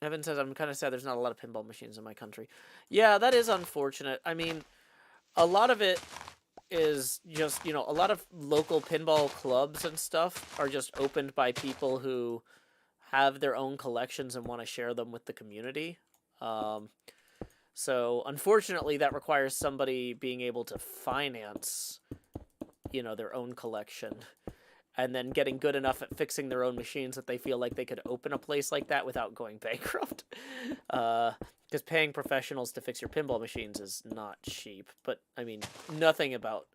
Evan says, I'm kind of sad there's not a lot of pinball machines in my country. Yeah, that is unfortunate. I mean, a lot of it is just, you know, a lot of local pinball clubs and stuff are just opened by people who have their own collections and want to share them with the community. So, unfortunately, that requires somebody being able to finance you know, their own collection, and then getting good enough at fixing their own machines that they feel like they could open a place like that without going bankrupt. Because paying professionals to fix your pinball machines is not cheap. But, I mean, nothing about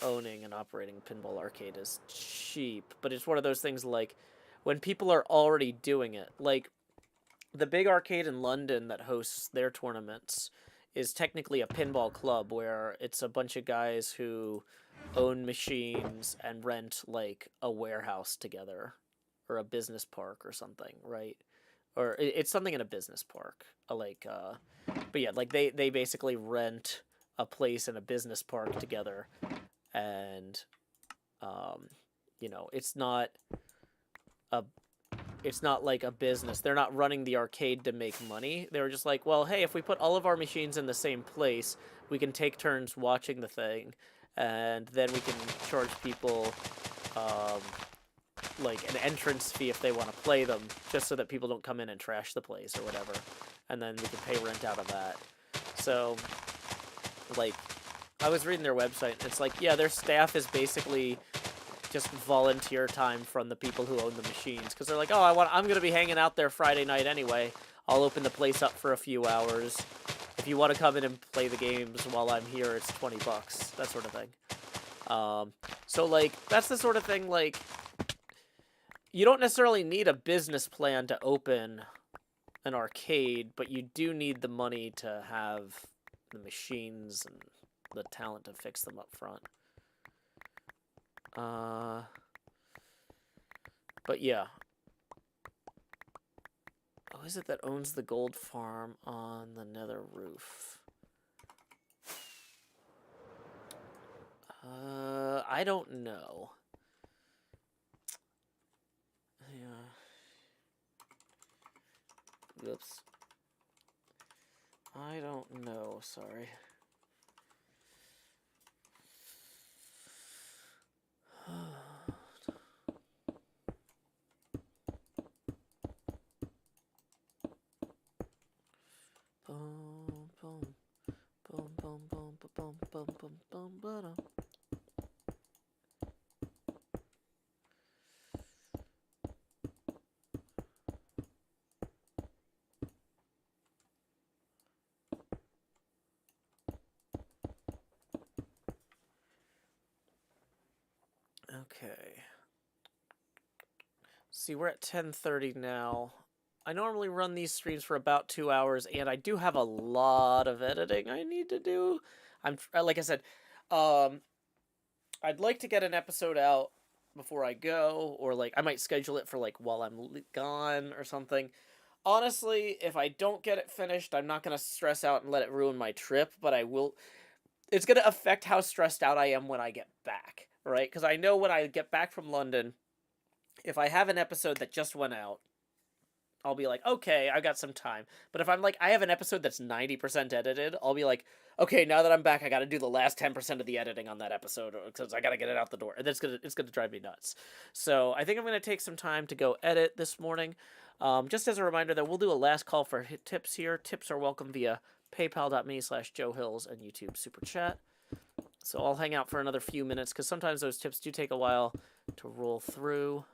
owning and operating a pinball arcade is cheap. But it's one of those things like, when people are already doing it, like, the big arcade in London that hosts their tournaments is technically a pinball club where it's a bunch of guys who own machines and rent like a warehouse together or a business park or something, right? Or it's something in a business park, but yeah, like they basically rent a place in a business park together, and you know, a it's not like a business. They're not running the arcade to make money. They were just like, well, hey, if we put all of our machines in the same place, we can take turns watching the thing, and then we can charge people like an entrance fee if they want to play them, just so that people don't come in and trash the place or whatever. And then we can pay rent out of that. So, like, I was reading their website, and it's like, yeah, their staff is basically just volunteer time from the people who own the machines, because they're like, oh, I'm going to be hanging out there Friday night anyway. I'll open the place up for a few hours. If you want to come in and play the games while I'm here, it's $20, that sort of thing. So, like, that's the sort of thing, like, you don't necessarily need a business plan to open an arcade, but you do need the money to have the machines and the talent to fix them up front. But yeah. Who is it that owns the gold farm on the nether roof? I don't know. Yeah. Oops. I don't know, sorry. Boom, boom, boom, boom, boom, boom, boom, boom, boom, boom. Okay. See, we're at 10:30 now. I normally run these streams for about 2 hours, and I do have a lot of editing I need to do. Like I said, I'd like to get an episode out before I go, or like I might schedule it for like while I'm gone or something. Honestly, if I don't get it finished, I'm not gonna stress out and let it ruin my trip, but I will. It's gonna affect how stressed out I am when I get back, right? Because I know when I get back from London, if I have an episode that just went out, I'll be like, okay, I got some time. But if I'm like, I have an episode that's 90% edited, I'll be like, okay, now that I'm back, I got to do the last 10% of the editing on that episode, because I got to get it out the door. And it's gonna drive me nuts. So I think I'm gonna take some time to go edit this morning. Just as a reminder, that we'll do a last call for tips here. Tips are welcome via paypal.me/JoeHills and YouTube Super Chat. So I'll hang out for another few minutes, because sometimes those tips do take a while to roll through.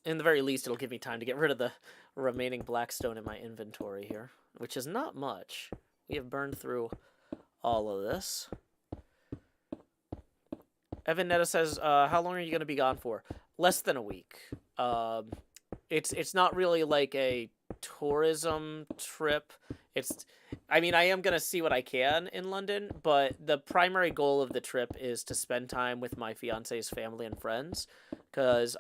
In the very least, it'll give me time to get rid of the remaining blackstone in my inventory here, which is not much. We have burned through all of this. Evan Netta says, how long are you going to be gone for? Less than a week. It's not really like a tourism trip. I mean, I am going to see what I can in London, but the primary goal of the trip is to spend time with my fiance's family and friends, because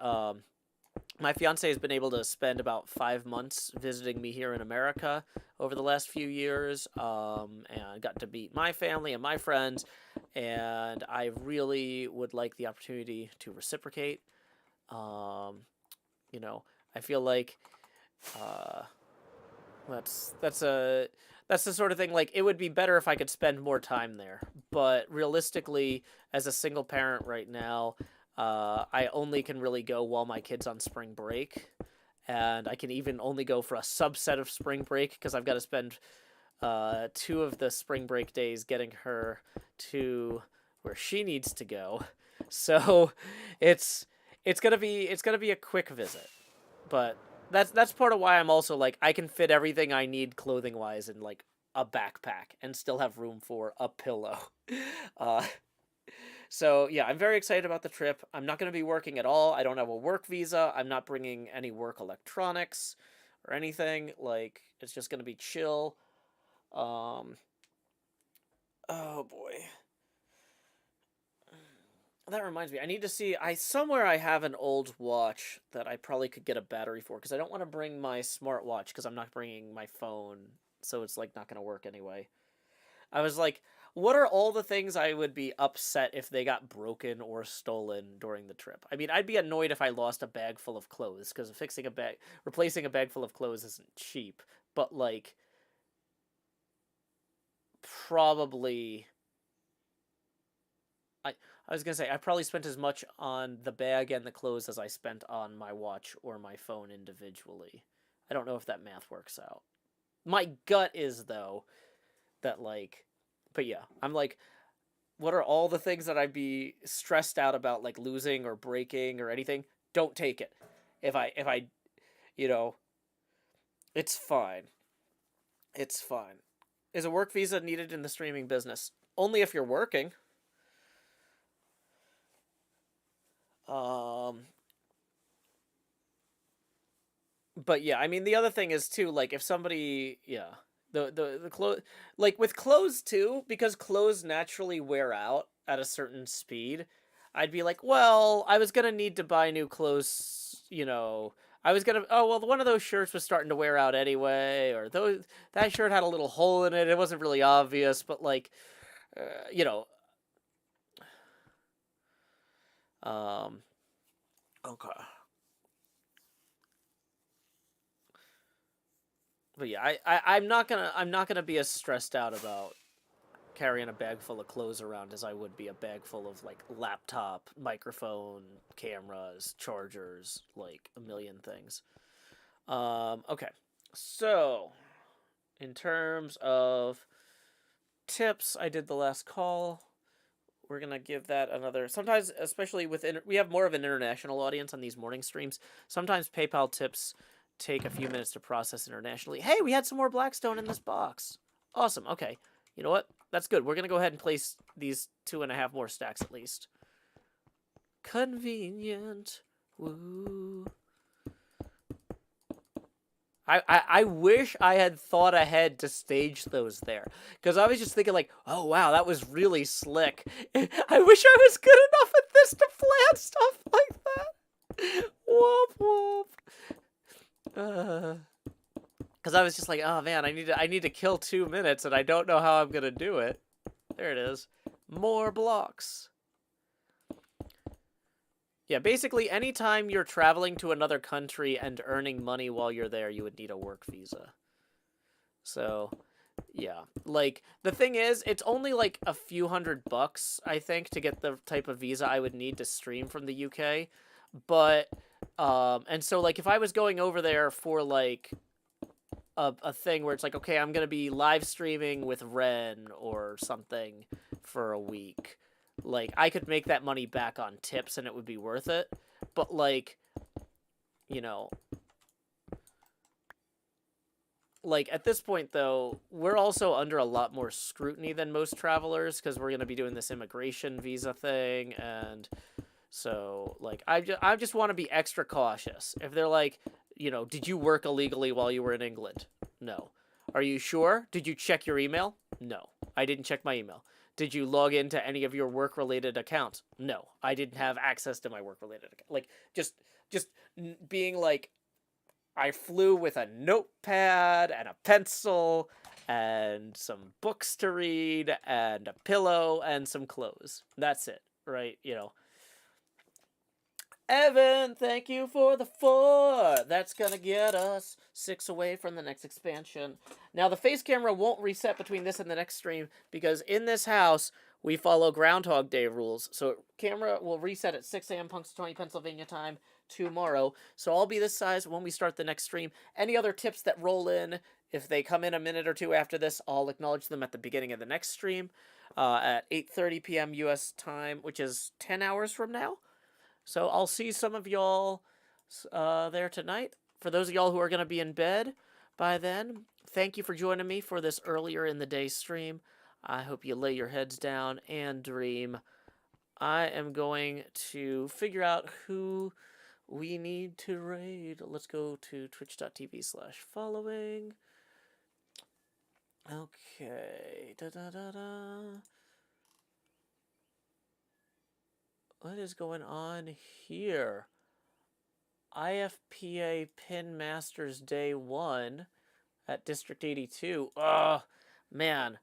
my fiance has been able to spend about 5 months visiting me here in America over the last few years, and got to meet my family and my friends, and I really would like the opportunity to reciprocate. You know, I feel like that's the sort of thing, like, it would be better if I could spend more time there, but realistically, as a single parent right now, I only can really go while my kid's on spring break, and I can even only go for a subset of spring break, because I've got to spend 2 of the spring break days getting her to where she needs to go. So it's gonna be a quick visit. But that's part of why I'm also like I can fit everything I need clothing wise in like a backpack and still have room for a pillow. Uh, so yeah, I'm very excited about the trip. I'm not going to be working at all. I don't have a work visa. I'm not bringing any work electronics or anything. Like it's just going to be chill. Um, oh boy. That reminds me, I need to see. Somewhere I have an old watch that I probably could get a battery for because I don't want to bring my smartwatch because I'm not bringing my phone, so it's like not gonna work anyway. I was like, what are all the things I would be upset if they got broken or stolen during the trip? I mean, I'd be annoyed if I lost a bag full of clothes because replacing a bag full of clothes isn't cheap. But like, probably I was gonna say I probably spent as much on the bag and the clothes as I spent on my watch or my phone individually. I don't know if that math works out. My gut is though that like, but yeah, I'm like, what are all the things that I'd be stressed out about like losing or breaking or anything? Don't take it. If I, you know, it's fine. It's fine. Is a work visa needed in the streaming business? Only if you're working. Um, but yeah, I mean the other thing is too like if somebody the clothes like with clothes too because clothes naturally wear out at a certain speed. I'd be like, well, I was gonna need to buy new clothes, I was gonna one of those shirts was starting to wear out anyway, or that shirt had a little hole in it. It wasn't really obvious, but like, you know, okay. But yeah, I'm not gonna be as stressed out about carrying a bag full of clothes around as I would be a bag full of like laptop, microphone, cameras, chargers, like a million things. Okay. So, in terms of tips, I did the last call. We're gonna give that another. Sometimes, especially we have more of an international audience on these morning streams. Sometimes PayPal tips take a few minutes to process internationally. Hey, we had some more Blackstone in this box. Awesome. Okay, you know what? That's good. We're gonna go ahead and place these 2.5 more stacks at least. Convenient. Woo. I wish I had thought ahead to stage those there. Because I was just thinking like, oh wow, that was really slick. I wish I was good enough at this to plan stuff like that. Whoop whoop. Because I was just like, oh man, I need to kill 2 minutes and I don't know how I'm gonna do it. There it is. More blocks. Yeah, basically, anytime you're traveling to another country and earning money while you're there, you would need a work visa. So, yeah. Like, the thing is, it's only like a few $100, I think, to get the type of visa I would need to stream from the UK. But, and so, like, if I was going over there for, like, a thing where it's like, okay, I'm going to be live streaming with Ren or something for a week, like, I could make that money back on tips and it would be worth it. But, like, like, at this point, though, we're also under a lot more scrutiny than most travelers because we're going to be doing this immigration visa thing. And so, like, I just want to be extra cautious. If they're like, did you work illegally while you were in England? No. Are you sure? Did you check your email? No. I didn't check my email. Did you log into any of your work-related accounts? No, I didn't have access to my work-related account. Like, just being like, I flew with a notepad and a pencil and some books to read and a pillow and some clothes. That's it, right? Evan, thank you for the 4. That's gonna get us 6 away from the next expansion. Now, the face camera won't reset between this and the next stream because in this house, we follow Groundhog Day rules. So, camera will reset at 6 a.m. Punxsutawney, Pennsylvania time tomorrow. So, I'll be this size when we start the next stream. Any other tips that roll in, If they come in a minute or two after this, I'll acknowledge them at the beginning of the next stream at 8:30 p.m. U.S. time, which is 10 hours from now. So I'll see some of y'all there tonight. For those of y'all who are going to be in bed by then, thank you for joining me for this earlier in the day stream. I hope you lay your heads down and dream. I am going to figure out who we need to raid. Let's go to twitch.tv/following. Okay. What is going on here? IFPA Pin Masters Day 1 at District 82. Oh, man.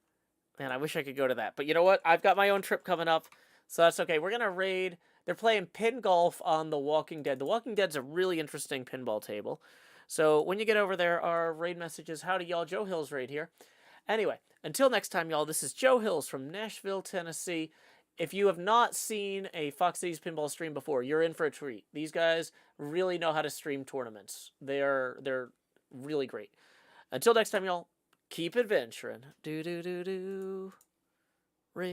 Man, I wish I could go to that. But you know what? I've got my own trip coming up, so that's okay. We're going to raid. They're playing pin golf on The Walking Dead. The Walking Dead's a really interesting pinball table. So when you get over there, our raid messages, howdy y'all, Joe Hills raid here. Anyway, until next time, y'all, this is Joe Hills from Nashville, Tennessee. If you have not seen a Fox Cities pinball stream before, you're in for a treat. These guys really know how to stream tournaments. They're really great. Until next time, y'all, keep adventuring. Do do do do.